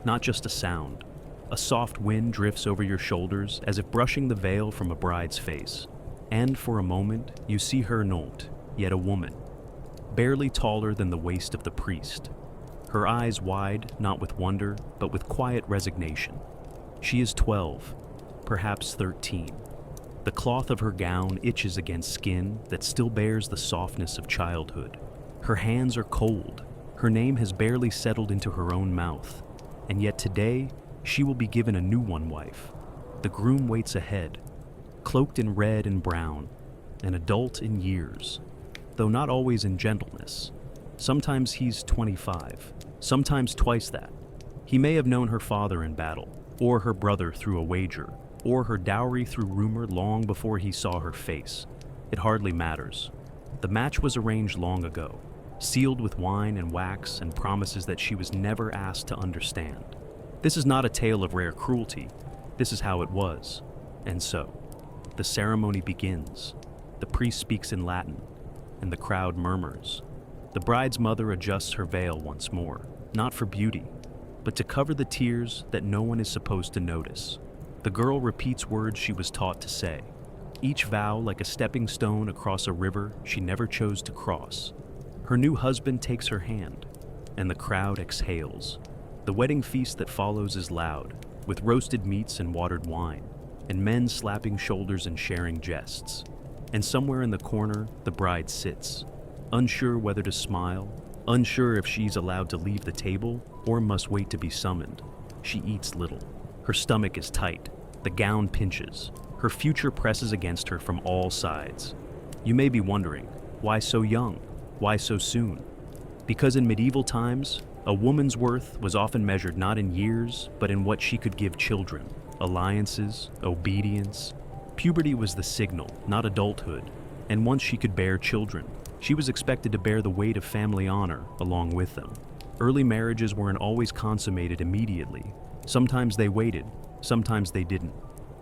not just a sound. A soft wind drifts over your shoulders as if brushing the veil from a bride's face. And for a moment, you see her not, yet a woman, barely taller than the waist of the priest. Her eyes wide, not with wonder, but with quiet resignation. She is 12, perhaps 13. The cloth of her gown itches against skin that still bears the softness of childhood. Her hands are cold. Her name has barely settled into her own mouth. And yet today, she will be given a new one wife. The groom waits ahead, cloaked in red and brown, an adult in years, though not always in gentleness. Sometimes he's 25, sometimes twice that. He may have known her father in battle, or her brother through a wager, or her dowry through rumor long before he saw her face. It hardly matters. The match was arranged long ago, sealed with wine and wax and promises that she was never asked to understand. This is not a tale of rare cruelty. This is how it was. And so, the ceremony begins. The priest speaks in Latin, and the crowd murmurs. The bride's mother adjusts her veil once more, not for beauty, but to cover the tears that no one is supposed to notice. The girl repeats words she was taught to say, each vow like a stepping stone across a river she never chose to cross. Her new husband takes her hand, and the crowd exhales. The wedding feast that follows is loud, with roasted meats and watered wine, and men slapping shoulders and sharing jests. And somewhere in the corner, the bride sits, unsure whether to smile, unsure if she's allowed to leave the table or must wait to be summoned. She eats little. Her stomach is tight. The gown pinches. Her future presses against her from all sides. You may be wondering, why so young? Why so soon? Because in medieval times, a woman's worth was often measured not in years, but in what she could give children, alliances, obedience. Puberty was the signal, not adulthood, and once she could bear children, she was expected to bear the weight of family honor along with them. Early marriages weren't always consummated immediately. Sometimes they waited, sometimes they didn't.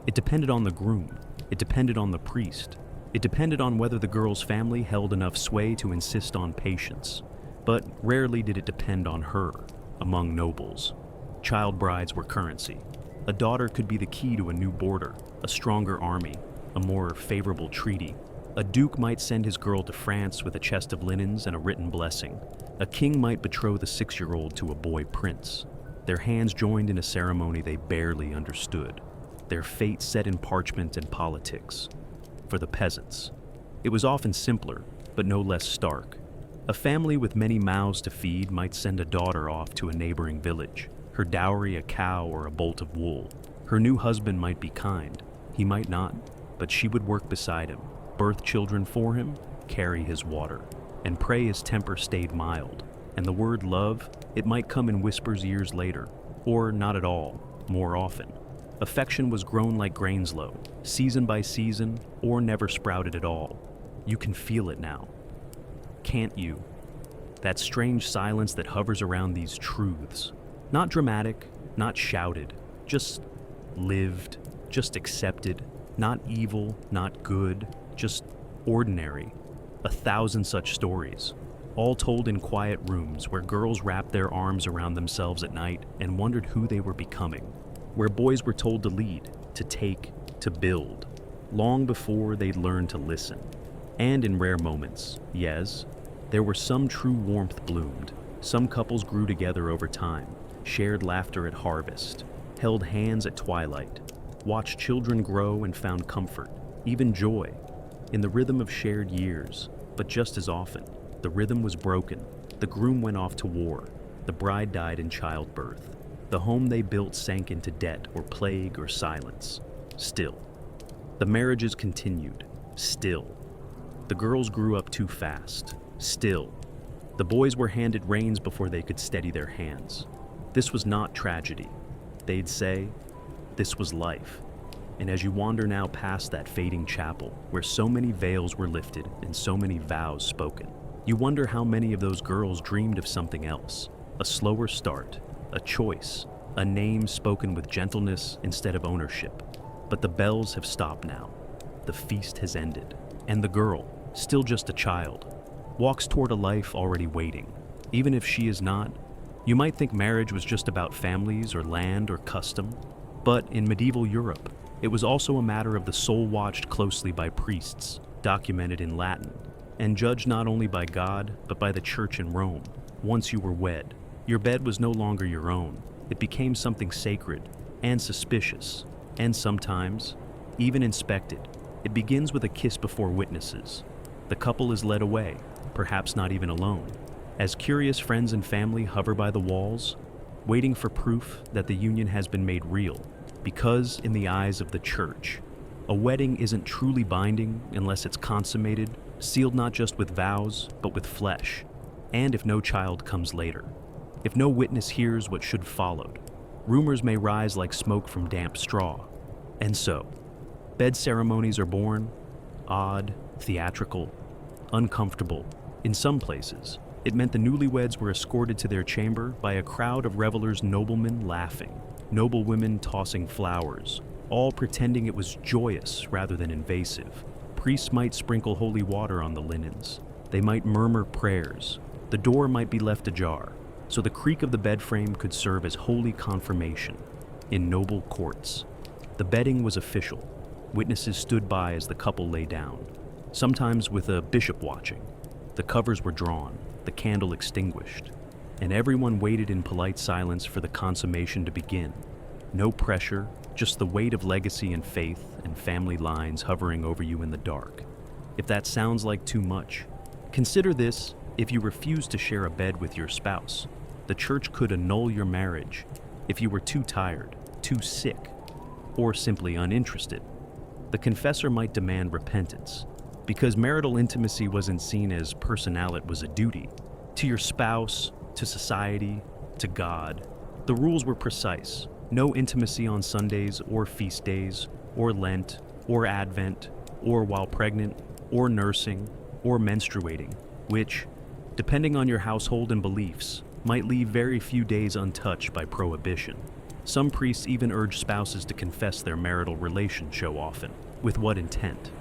It depended on the groom, it depended on the priest, it depended on whether the girl's family held enough sway to insist on patience. But rarely did it depend on her, among nobles. Child brides were currency. A daughter could be the key to a new border, a stronger army, a more favorable treaty. A duke might send his girl to France with a chest of linens and a written blessing. A king might betroth a 6-year-old to a boy prince. Their hands joined in a ceremony they barely understood. Their fate set in parchment and politics. For the peasants, it was often simpler, but no less stark. A family with many mouths to feed might send a daughter off to a neighboring village, her dowry a cow or a bolt of wool. Her new husband might be kind, he might not, but she would work beside him, birth children for him, carry his water, and pray his temper stayed mild. And the word love, it might come in whispers years later, or not at all, more often. Affection was grown like grains low, season by season, or never sprouted at all. You can feel it now. Can't you? That strange silence that hovers around these truths. Not dramatic, not shouted, just lived, just accepted, not evil, not good, just ordinary. 1,000 such stories, all told in quiet rooms where girls wrapped their arms around themselves at night and wondered who they were becoming, where boys were told to lead, to take, to build, long before they'd learned to listen. And in rare moments, yes, there were some true warmth bloomed. Some couples grew together over time, shared laughter at harvest, held hands at twilight, watched children grow and found comfort, even joy, in the rhythm of shared years. But just as often, the rhythm was broken. The groom went off to war. The bride died in childbirth. The home they built sank into debt or plague or silence. Still, the marriages continued. Still, the girls grew up too fast. Still, the boys were handed reins before they could steady their hands. This was not tragedy. They'd say, this was life. And as you wander now past that fading chapel, where so many veils were lifted and so many vows spoken, you wonder how many of those girls dreamed of something else, a slower start, a choice, a name spoken with gentleness instead of ownership. But the bells have stopped now. The feast has ended, and the girl, still just a child, walks toward a life already waiting. Even if she is not, you might think marriage was just about families or land or custom, but in medieval Europe, it was also a matter of the soul watched closely by priests, documented in Latin, and judged not only by God, but by the church in Rome. Once you were wed, your bed was no longer your own. It became something sacred and suspicious, and sometimes even inspected. It begins with a kiss before witnesses. The couple is led away, perhaps not even alone, as curious friends and family hover by the walls, waiting for proof that the union has been made real. Because in the eyes of the church, a wedding isn't truly binding unless it's consummated, sealed not just with vows, but with flesh, and if no child comes later. If no witness hears what should have followed, rumors may rise like smoke from damp straw. And so, bed ceremonies are born, odd, theatrical, uncomfortable. In some places, it meant the newlyweds were escorted to their chamber by a crowd of revelers, noblemen laughing, noble women tossing flowers, all pretending it was joyous rather than invasive. Priests might sprinkle holy water on the linens. They might murmur prayers. The door might be left ajar, so the creak of the bed frame could serve as holy confirmation. In noble courts, the bedding was official. Witnesses stood by as the couple lay down, sometimes with a bishop watching. The covers were drawn, the candle extinguished, and everyone waited in polite silence for the consummation to begin. No pressure, just the weight of legacy and faith and family lines hovering over you in the dark. If that sounds like too much, consider this: if you refuse to share a bed with your spouse, the church could annul your marriage. If you were too tired, too sick, or simply uninterested, the confessor might demand repentance. Because marital intimacy wasn't seen as personal, it was a duty. To your spouse, to society, to God. The rules were precise. No intimacy on Sundays or feast days, or Lent, or Advent, or while pregnant, or nursing, or menstruating, which, depending on your household and beliefs, might leave very few days untouched by prohibition. Some priests even urge spouses to confess their marital relation so often. With what intent?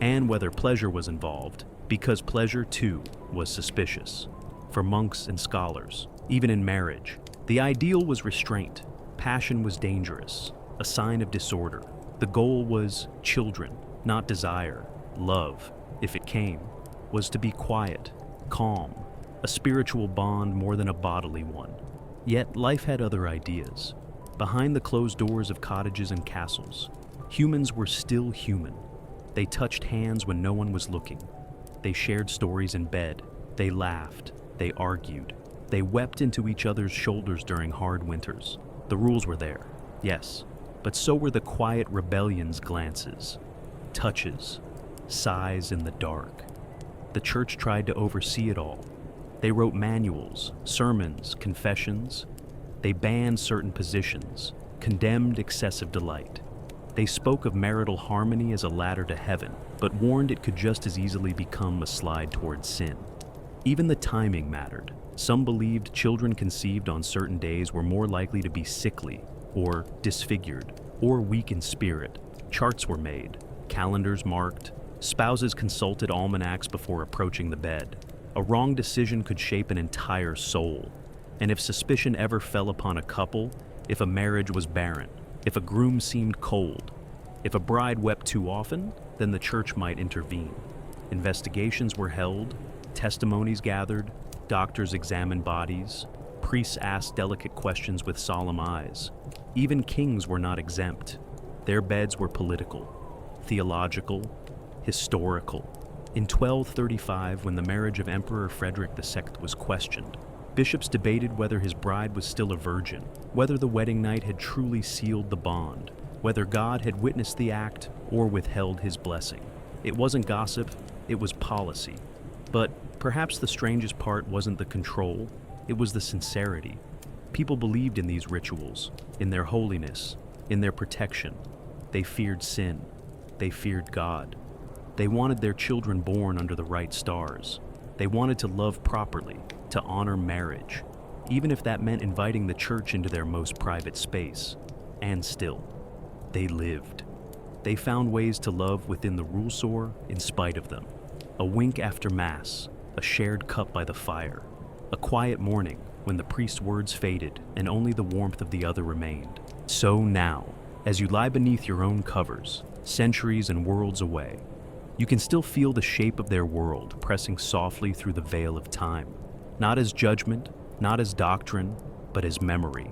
And whether pleasure was involved, because pleasure, too, was suspicious. For monks and scholars, even in marriage, the ideal was restraint. Passion was dangerous, a sign of disorder. The goal was children, not desire. Love, if it came, was to be quiet, calm, a spiritual bond more than a bodily one. Yet life had other ideas. Behind the closed doors of cottages and castles, humans were still human. They touched hands when no one was looking. They shared stories in bed. They laughed. They argued. They wept into each other's shoulders during hard winters. The rules were there, yes, but so were the quiet rebellion's glances, touches, sighs in the dark. The church tried to oversee it all. They wrote manuals, sermons, confessions. They banned certain positions, condemned excessive delight. They spoke of marital harmony as a ladder to heaven, but warned it could just as easily become a slide towards sin. Even the timing mattered. Some believed children conceived on certain days were more likely to be sickly, or disfigured, or weak in spirit. Charts were made, calendars marked, spouses consulted almanacs before approaching the bed. A wrong decision could shape an entire soul. And if suspicion ever fell upon a couple, if a marriage was barren, if a groom seemed cold, if a bride wept too often, then the church might intervene. Investigations were held, testimonies gathered, doctors examined bodies, priests asked delicate questions with solemn eyes. Even kings were not exempt. Their beds were political, theological, historical. In 1235, when the marriage of Emperor Frederick II was questioned, bishops debated whether his bride was still a virgin, whether the wedding night had truly sealed the bond, whether God had witnessed the act or withheld his blessing. It wasn't gossip, it was policy. But perhaps the strangest part wasn't the control, it was the sincerity. People believed in these rituals, in their holiness, in their protection. They feared sin. They feared God. They wanted their children born under the right stars. They wanted to love properly, to honor marriage, even if that meant inviting the church into their most private space. And still, they lived. They found ways to love within the Rulesor in spite of them. A wink after Mass, a shared cup by the fire, a quiet morning when the priest's words faded and only the warmth of the other remained. So now, as you lie beneath your own covers, centuries and worlds away, you can still feel the shape of their world pressing softly through the veil of time, not as judgment, not as doctrine, but as memory.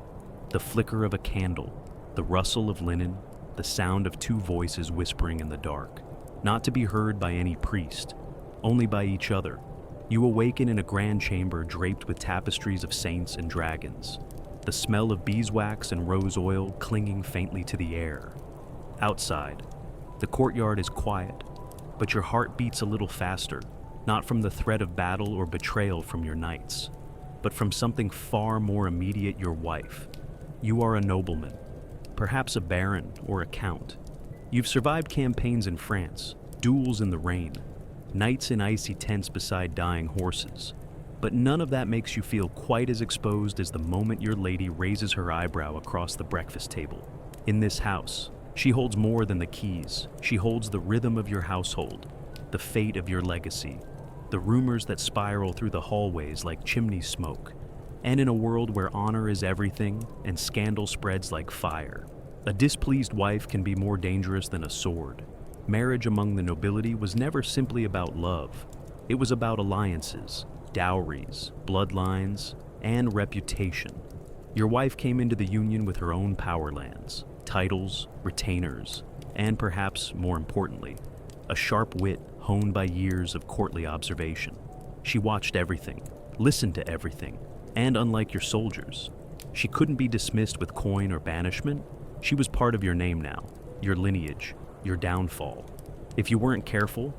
The flicker of a candle, the rustle of linen, the sound of two voices whispering in the dark, not to be heard by any priest, only by each other. You awaken in a grand chamber draped with tapestries of saints and dragons, the smell of beeswax and rose oil clinging faintly to the air. Outside, the courtyard is quiet, but your heart beats a little faster, not from the threat of battle or betrayal from your knights, but from something far more immediate: your wife. You are a nobleman, perhaps a baron or a count. You've survived campaigns in France, duels in the rain, nights in icy tents beside dying horses. But none of that makes you feel quite as exposed as the moment your lady raises her eyebrow across the breakfast table. In this house, she holds more than the keys. She holds the rhythm of your household, the fate of your legacy, the rumors that spiral through the hallways like chimney smoke. And in a world where honor is everything and scandal spreads like fire, a displeased wife can be more dangerous than a sword. Marriage among the nobility was never simply about love. It was about alliances, dowries, bloodlines, and reputation. Your wife came into the union with her own power lands, titles, retainers, and perhaps more importantly, a sharp wit honed by years of courtly observation. She watched everything, listened to everything, and unlike your soldiers, she couldn't be dismissed with coin or banishment. She was part of your name now, your lineage, your downfall. If you weren't careful,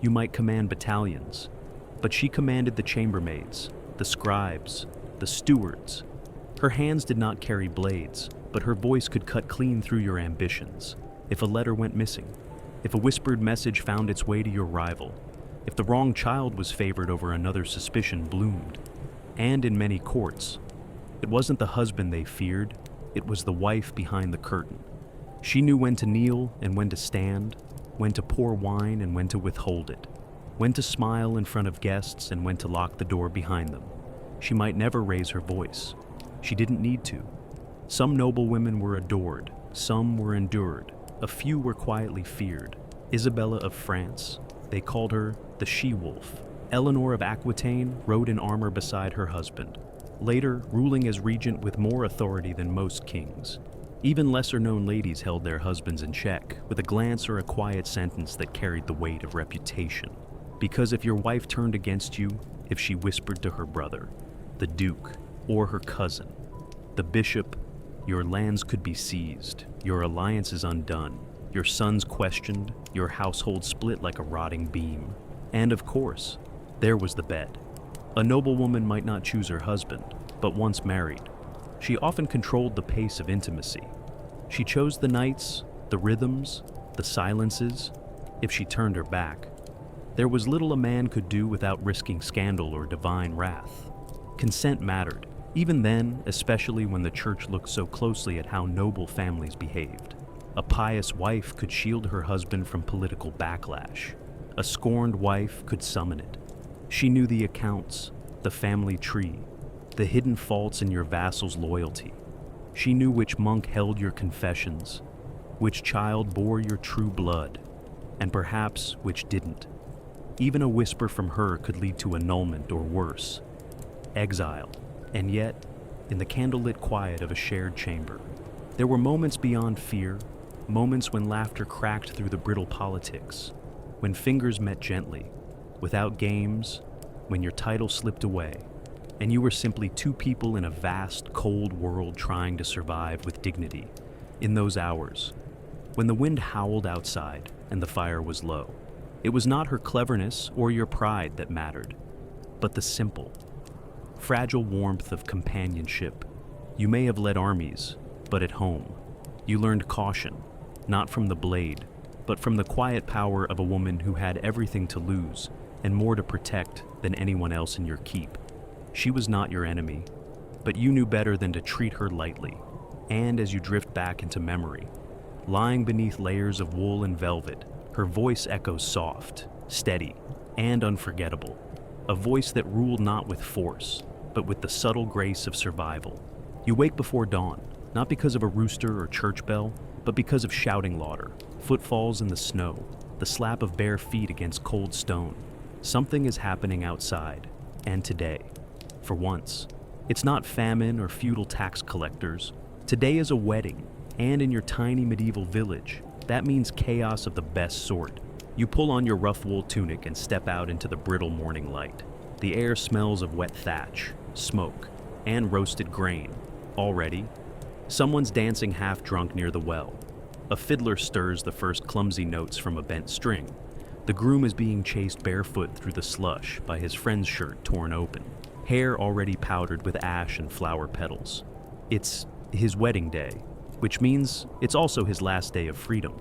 you might command battalions, but she commanded the chambermaids, the scribes, the stewards. Her hands did not carry blades, but her voice could cut clean through your ambitions. If a letter went missing, if a whispered message found its way to your rival, if the wrong child was favored over another, suspicion bloomed. And in many courts, it wasn't the husband they feared, it was the wife behind the curtain. She knew when to kneel and when to stand, when to pour wine and when to withhold it, when to smile in front of guests and when to lock the door behind them. She might never raise her voice. She didn't need to. Some noble women were adored, some were endured, a few were quietly feared. Isabella of France, they called her the she-wolf. Eleanor of Aquitaine rode in armor beside her husband, later ruling as regent with more authority than most kings. Even lesser-known ladies held their husbands in check, with a glance or a quiet sentence that carried the weight of reputation. Because if your wife turned against you, if she whispered to her brother, the duke, or her cousin, the bishop, your lands could be seized, your alliances undone, your sons questioned, your household split like a rotting beam. And of course, there was the bed. A noblewoman might not choose her husband, but once married, she often controlled the pace of intimacy. She chose the nights, the rhythms, the silences. If she turned her back, there was little a man could do without risking scandal or divine wrath. Consent mattered, even then, especially when the church looked so closely at how noble families behaved. A pious wife could shield her husband from political backlash. A scorned wife could summon it. She knew the accounts, the family tree, the hidden faults in your vassal's loyalty. She knew which monk held your confessions, which child bore your true blood, and perhaps which didn't. Even a whisper from her could lead to annulment or worse, exile. And yet, in the candlelit quiet of a shared chamber, there were moments beyond fear, moments when laughter cracked through the brittle politics, when fingers met gently, without games, when your title slipped away, and you were simply two people in a vast, cold world trying to survive with dignity. In those hours, when the wind howled outside and the fire was low, it was not her cleverness or your pride that mattered, but the simple, fragile warmth of companionship. You may have led armies, but at home, you learned caution. not from the blade, but from the quiet power of a woman who had everything to lose and more to protect than anyone else in your keep. She was not your enemy, but you knew better than to treat her lightly. And as you drift back into memory, lying beneath layers of wool and velvet, her voice echoes soft, steady, and unforgettable. A voice that ruled not with force, but with the subtle grace of survival. You wake before dawn, not because of a rooster or church bell, but because of shouting laughter, footfalls in the snow, the slap of bare feet against cold stone. Something is happening outside, and today. For once, it's not famine or feudal tax collectors. Today is a wedding, and in your tiny medieval village, that means chaos of the best sort. You pull on your rough wool tunic and step out into the brittle morning light. The air smells of wet thatch, smoke, and roasted grain. Already, someone's dancing half drunk near the well. A fiddler stirs the first clumsy notes from a bent string. The groom is being chased barefoot through the slush by his friend's shirt torn open, hair already powdered with ash and flower petals. It's his wedding day, which means it's also his last day of freedom,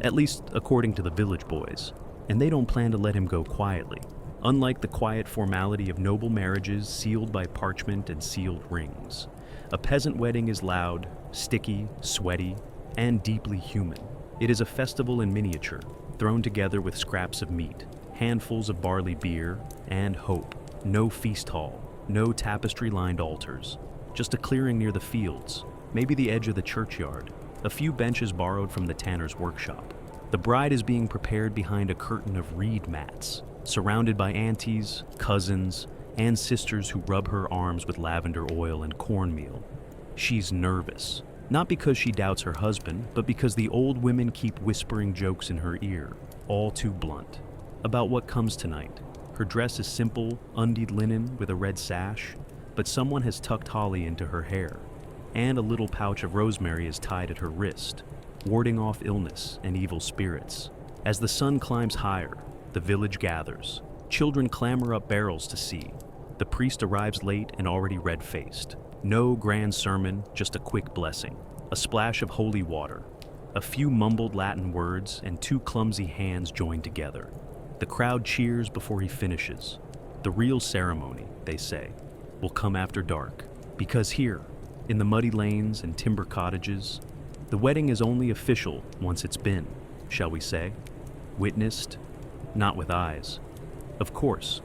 at least according to the village boys, and they don't plan to let him go quietly. Unlike the quiet formality of noble marriages sealed by parchment and sealed rings, a peasant wedding is loud, sticky, sweaty, and deeply human. It is a festival in miniature, thrown together with scraps of meat, handfuls of barley beer, and hope. No feast hall, no tapestry-lined altars, just a clearing near the fields, maybe the edge of the churchyard, a few benches borrowed from the tanner's workshop. The bride is being prepared behind a curtain of reed mats, surrounded by aunties, cousins, and sisters who rub her arms with lavender oil and cornmeal. She's nervous, not because she doubts her husband, but because the old women keep whispering jokes in her ear, all too blunt, about what comes tonight. Her dress is simple, undied linen with a red sash, but someone has tucked holly into her hair, and a little pouch of rosemary is tied at her wrist, warding off illness and evil spirits. As the sun climbs higher, the village gathers. Children clamber up barrels to see. The priest arrives late and already red-faced. No grand sermon, just a quick blessing, a splash of holy water, a few mumbled Latin words, and two clumsy hands joined together. The crowd cheers before he finishes. The real ceremony, they say, will come after dark, because here, in the muddy lanes and timber cottages, the wedding is only official once it's been, shall we say, witnessed, not with eyes, of course,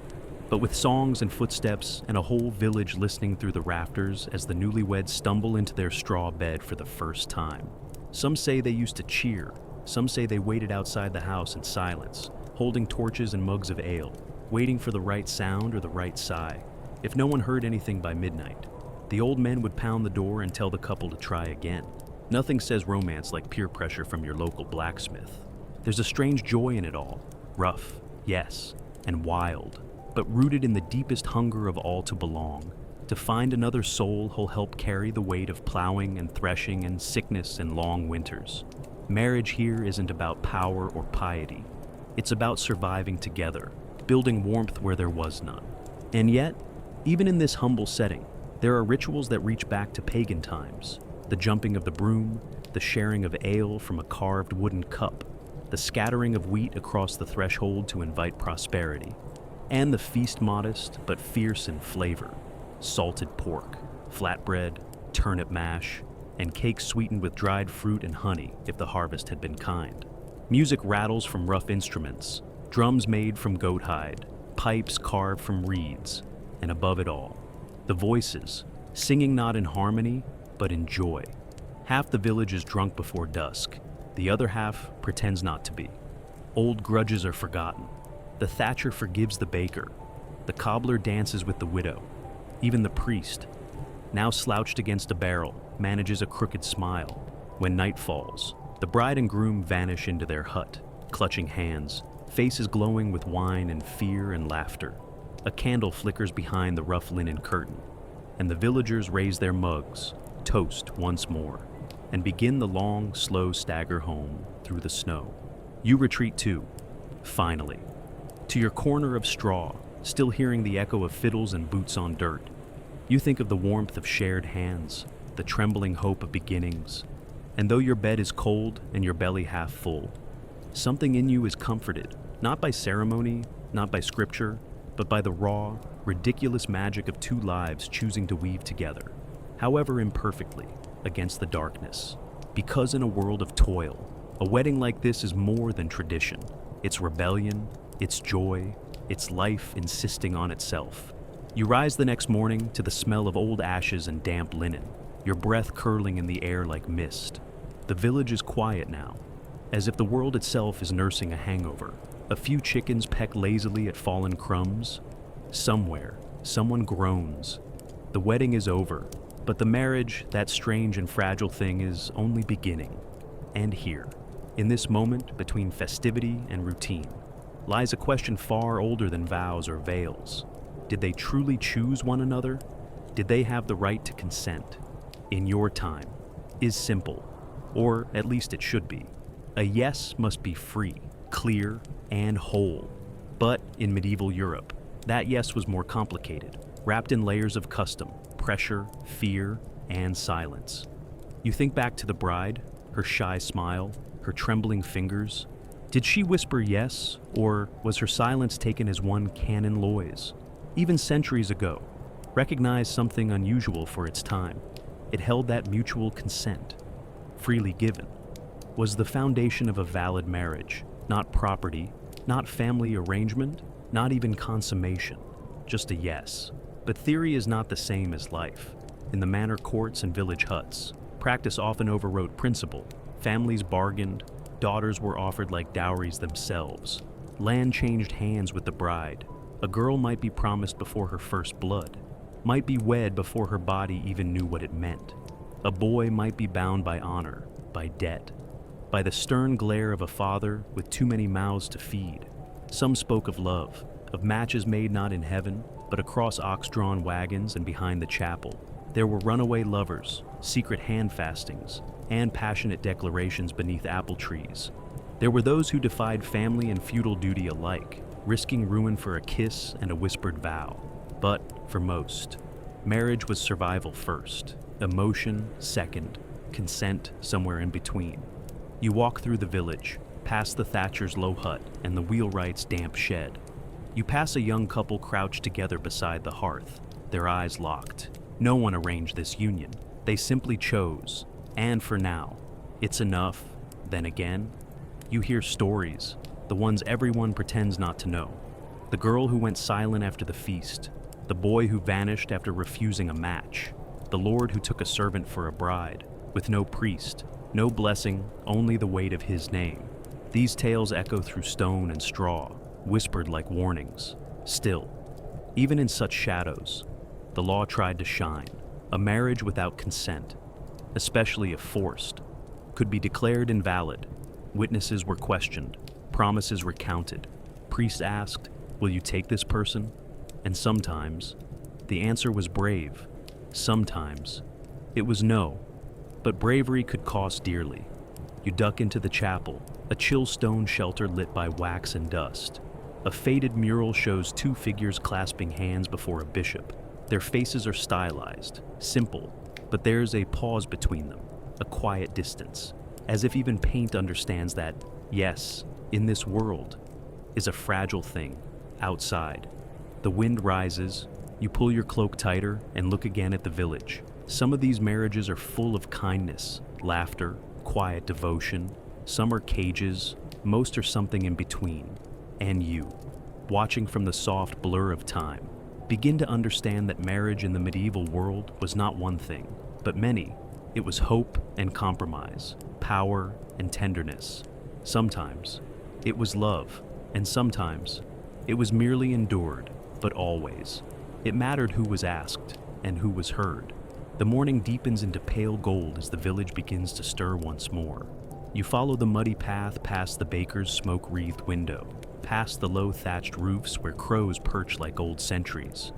but with songs and footsteps and a whole village listening through the rafters as the newlyweds stumble into their straw bed for the first time. Some say they used to cheer, some say they waited outside the house in silence, holding torches and mugs of ale, waiting for the right sound or the right sigh. If no one heard anything by midnight, the old men would pound the door and tell the couple to try again. Nothing says romance like peer pressure from your local blacksmith. There's a strange joy in it all. Rough, yes, and wild, but rooted in the deepest hunger of all to belong, to find another soul who'll help carry the weight of plowing and threshing and sickness and long winters. Marriage here isn't about power or piety. It's about surviving together, building warmth where there was none. And yet, even in this humble setting, there are rituals that reach back to pagan times. The jumping of the broom, the sharing of ale from a carved wooden cup, the scattering of wheat across the threshold to invite prosperity, and the feast modest but fierce in flavor. Salted pork, flatbread, turnip mash, and cake sweetened with dried fruit and honey if the harvest had been kind. Music rattles from rough instruments, drums made from goat hide, pipes carved from reeds, and above it all, the voices, singing not in harmony, but in joy. Half the village is drunk before dusk, the other half pretends not to be. Old grudges are forgotten. The thatcher forgives the baker. The cobbler dances with the widow. Even the priest, now slouched against a barrel, manages a crooked smile. When night falls, the bride and groom vanish into their hut, clutching hands, faces glowing with wine and fear and laughter. A candle flickers behind the rough linen curtain, and the villagers raise their mugs, toast once more, and begin the long, slow stagger home through the snow. You retreat too, finally, to your corner of straw, still hearing the echo of fiddles and boots on dirt. You think of the warmth of shared hands, the trembling hope of beginnings, And though your bed is cold and your belly half full, something in you is comforted, not by ceremony, not by scripture, but by the raw, ridiculous magic of two lives choosing to weave together, however imperfectly, against the darkness. Because in a world of toil, a wedding like this is more than tradition. It's rebellion, it's joy, it's life insisting on itself. You rise the next morning to the smell of old ashes and damp linen, your breath curling in the air like mist. The village is quiet now, as if the world itself is nursing a hangover. A few chickens peck lazily at fallen crumbs. Somewhere, someone groans. The wedding is over, but the marriage, that strange and fragile thing, is only beginning. And here, in this moment between festivity and routine, lies a question far older than vows or veils. Did they truly choose one another? Did they have the right to consent? In your time, is simple, or at least it should be. A yes must be free, clear, and whole. But in medieval Europe, that yes was more complicated, wrapped in layers of custom, pressure, fear, and silence. You think back to the bride, her shy smile, her trembling fingers. Did she whisper yes, or was her silence taken as one canon loise? Even centuries ago, recognized something unusual for its time. It held that mutual consent, freely given, was the foundation of a valid marriage, not property, not family arrangement, not even consummation, just a yes. But theory is not the same as life. In the manor courts and village huts, practice often overrode principle. Families bargained, daughters were offered like dowries themselves. Land changed hands with the bride. A girl might be promised before her first blood, might be wed before her body even knew what it meant. A boy might be bound by honor, by debt, by the stern glare of a father with too many mouths to feed. Some spoke of love, of matches made not in heaven, but across ox-drawn wagons and behind the chapel. There were runaway lovers, secret hand-fastings, and passionate declarations beneath apple trees. There were those who defied family and feudal duty alike, risking ruin for a kiss and a whispered vow. But for most, marriage was survival first, emotion second, consent somewhere in between. You walk through the village, past the thatcher's low hut and the wheelwright's damp shed. You pass a young couple crouched together beside the hearth, their eyes locked. No one arranged this union. They simply chose. And for now, it's enough. Then again, you hear stories, the ones everyone pretends not to know. The girl who went silent after the feast, the boy who vanished after refusing a match, the lord who took a servant for a bride, with no priest, no blessing, only the weight of his name. These tales echo through stone and straw, whispered like warnings. Still, even in such shadows, the law tried to shine. A marriage without consent, especially if forced, could be declared invalid. Witnesses were questioned, promises recounted. Priests asked, "Will you take this person?" And sometimes, the answer was brave. Sometimes, it was no. But bravery could cost dearly. You duck into the chapel, a chill stone shelter lit by wax and dust. A faded mural shows two figures clasping hands before a bishop. Their faces are stylized, simple, but there's a pause between them, a quiet distance, as if even paint understands that, yes, in this world, is a fragile thing, outside. The wind rises, you pull your cloak tighter and look again at the village. Some of these marriages are full of kindness, laughter, quiet devotion. Some are cages, most are something in between. And you, watching from the soft blur of time, begin to understand that marriage in the medieval world was not one thing, but many. It was hope and compromise, power and tenderness. Sometimes it was love, and sometimes it was merely endured, but always. It mattered who was asked and who was heard. The morning deepens into pale gold as the village begins to stir once more. You follow the muddy path past the baker's smoke-wreathed window, past the low thatched roofs where crows perch like old sentries,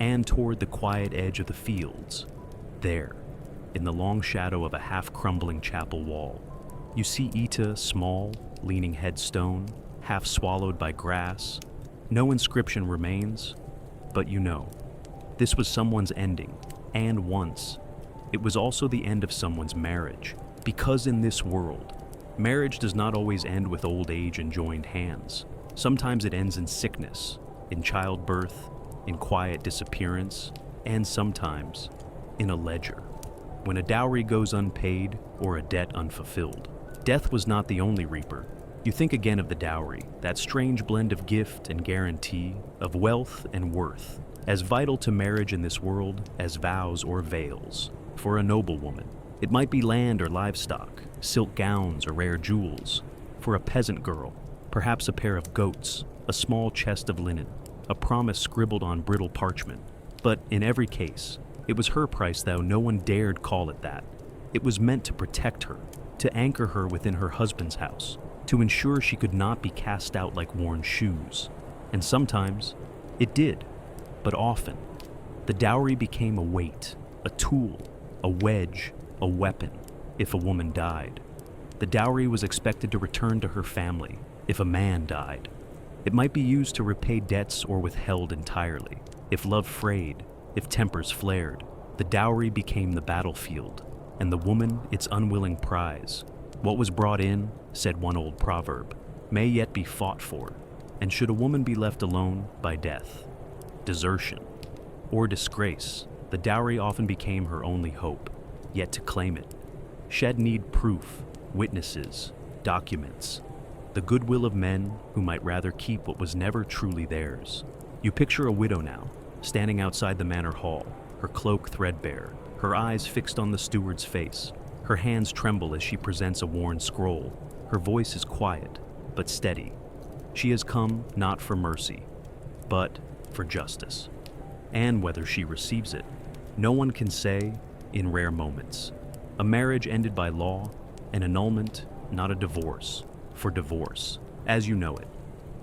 and toward the quiet edge of the fields. There, in the long shadow of a half-crumbling chapel wall, you see Ita, small, leaning headstone, half swallowed by grass. No inscription remains, but you know, this was someone's ending, and once, it was also the end of someone's marriage, Because in this world, marriage does not always end with old age and joined hands. Sometimes it ends in sickness, in childbirth, in quiet disappearance, and sometimes in a ledger, when a dowry goes unpaid or a debt unfulfilled. Death was not the only reaper. You think again of the dowry, that strange blend of gift and guarantee, of wealth and worth, as vital to marriage in this world as vows or veils. For a noble woman, it might be land or livestock, silk gowns or rare jewels. For a peasant girl, perhaps a pair of goats, a small chest of linen, a promise scribbled on brittle parchment. But in every case, it was her price, though no one dared call it that. It was meant to protect her, to anchor her within her husband's house, to ensure she could not be cast out like worn shoes. And sometimes, it did. But often, the dowry became a weight, a tool, a wedge, a weapon. If a woman died, the dowry was expected to return to her family. If a man died, it might be used to repay debts or withheld entirely. If love frayed, if tempers flared, the dowry became the battlefield, and the woman its unwilling prize. What was brought in, said one old proverb, may yet be fought for, and should a woman be left alone by death, desertion, or disgrace, the dowry often became her only hope. Yet to claim it, she'd need proof, witnesses, documents, the goodwill of men who might rather keep what was never truly theirs. You picture a widow now, standing outside the manor hall, her cloak threadbare, her eyes fixed on the steward's face. Her hands tremble as she presents a worn scroll. Her voice is quiet, but steady. She has come not for mercy, but for justice. And whether she receives it, no one can say. In rare moments, a marriage ended by law, an annulment, not a divorce, for divorce, as you know it,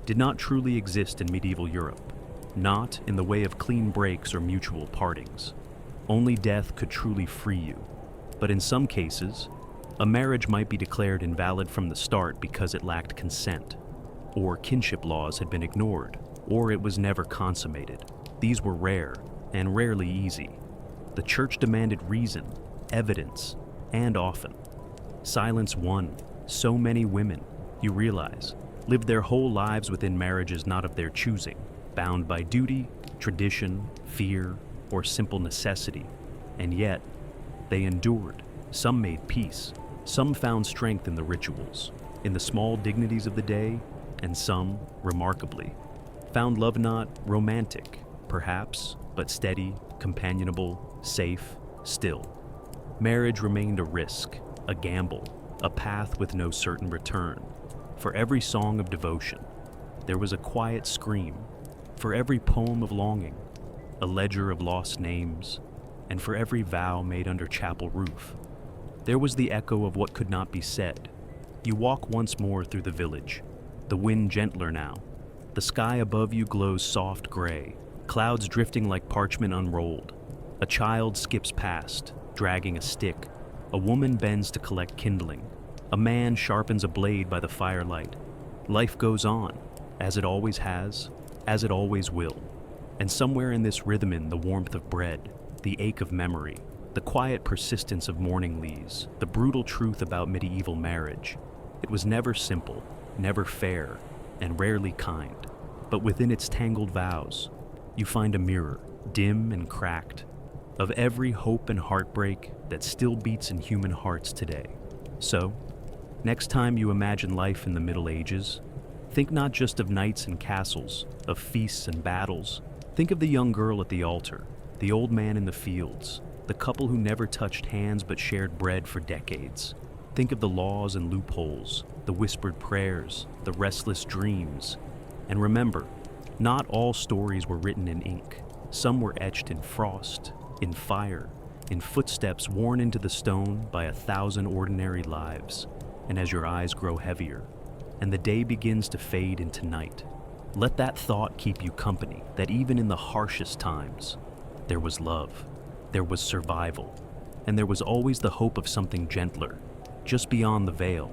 did not truly exist in medieval Europe, not in the way of clean breaks or mutual partings. Only death could truly free you. But in some cases, a marriage might be declared invalid from the start because it lacked consent, or kinship laws had been ignored, or it was never consummated. These were rare, and rarely easy. The church demanded reason, evidence, and often silence won. So many women, you realize, lived their whole lives within marriages not of their choosing, bound by duty, tradition, fear, or simple necessity. And yet, they endured. Some made peace. Some found strength in the rituals, in the small dignities of the day, and some, remarkably, found love not romantic, perhaps, but steady, companionable, safe, still. Marriage remained a risk, a gamble, a path with no certain return. For every song of devotion, there was a quiet scream. For every poem of longing, a ledger of lost names. And for every vow made under chapel roof, there was the echo of what could not be said. You walk once more through the village, the wind gentler now. The sky above you glows soft gray, clouds drifting like parchment unrolled. A child skips past, dragging a stick. A woman bends to collect kindling. A man sharpens a blade by the firelight. Life goes on, as it always has, as it always will. And somewhere in this rhythm, in the warmth of bread, the ache of memory, the quiet persistence of morning leaves, the brutal truth about medieval marriage. It was never simple, never fair, and rarely kind. But within its tangled vows, you find a mirror, dim and cracked, of every hope and heartbreak that still beats in human hearts today. So, next time you imagine life in the Middle Ages, think not just of knights and castles, of feasts and battles. Think of the young girl at the altar, the old man in the fields, the couple who never touched hands but shared bread for decades. Think of the laws and loopholes, the whispered prayers, the restless dreams. And remember, not all stories were written in ink. Some were etched in frost, in fire, in footsteps worn into the stone by 1,000 ordinary lives. And as your eyes grow heavier, and the day begins to fade into night, let that thought keep you company, that even in the harshest times, there was love, there was survival, and there was always the hope of something gentler, just beyond the veil.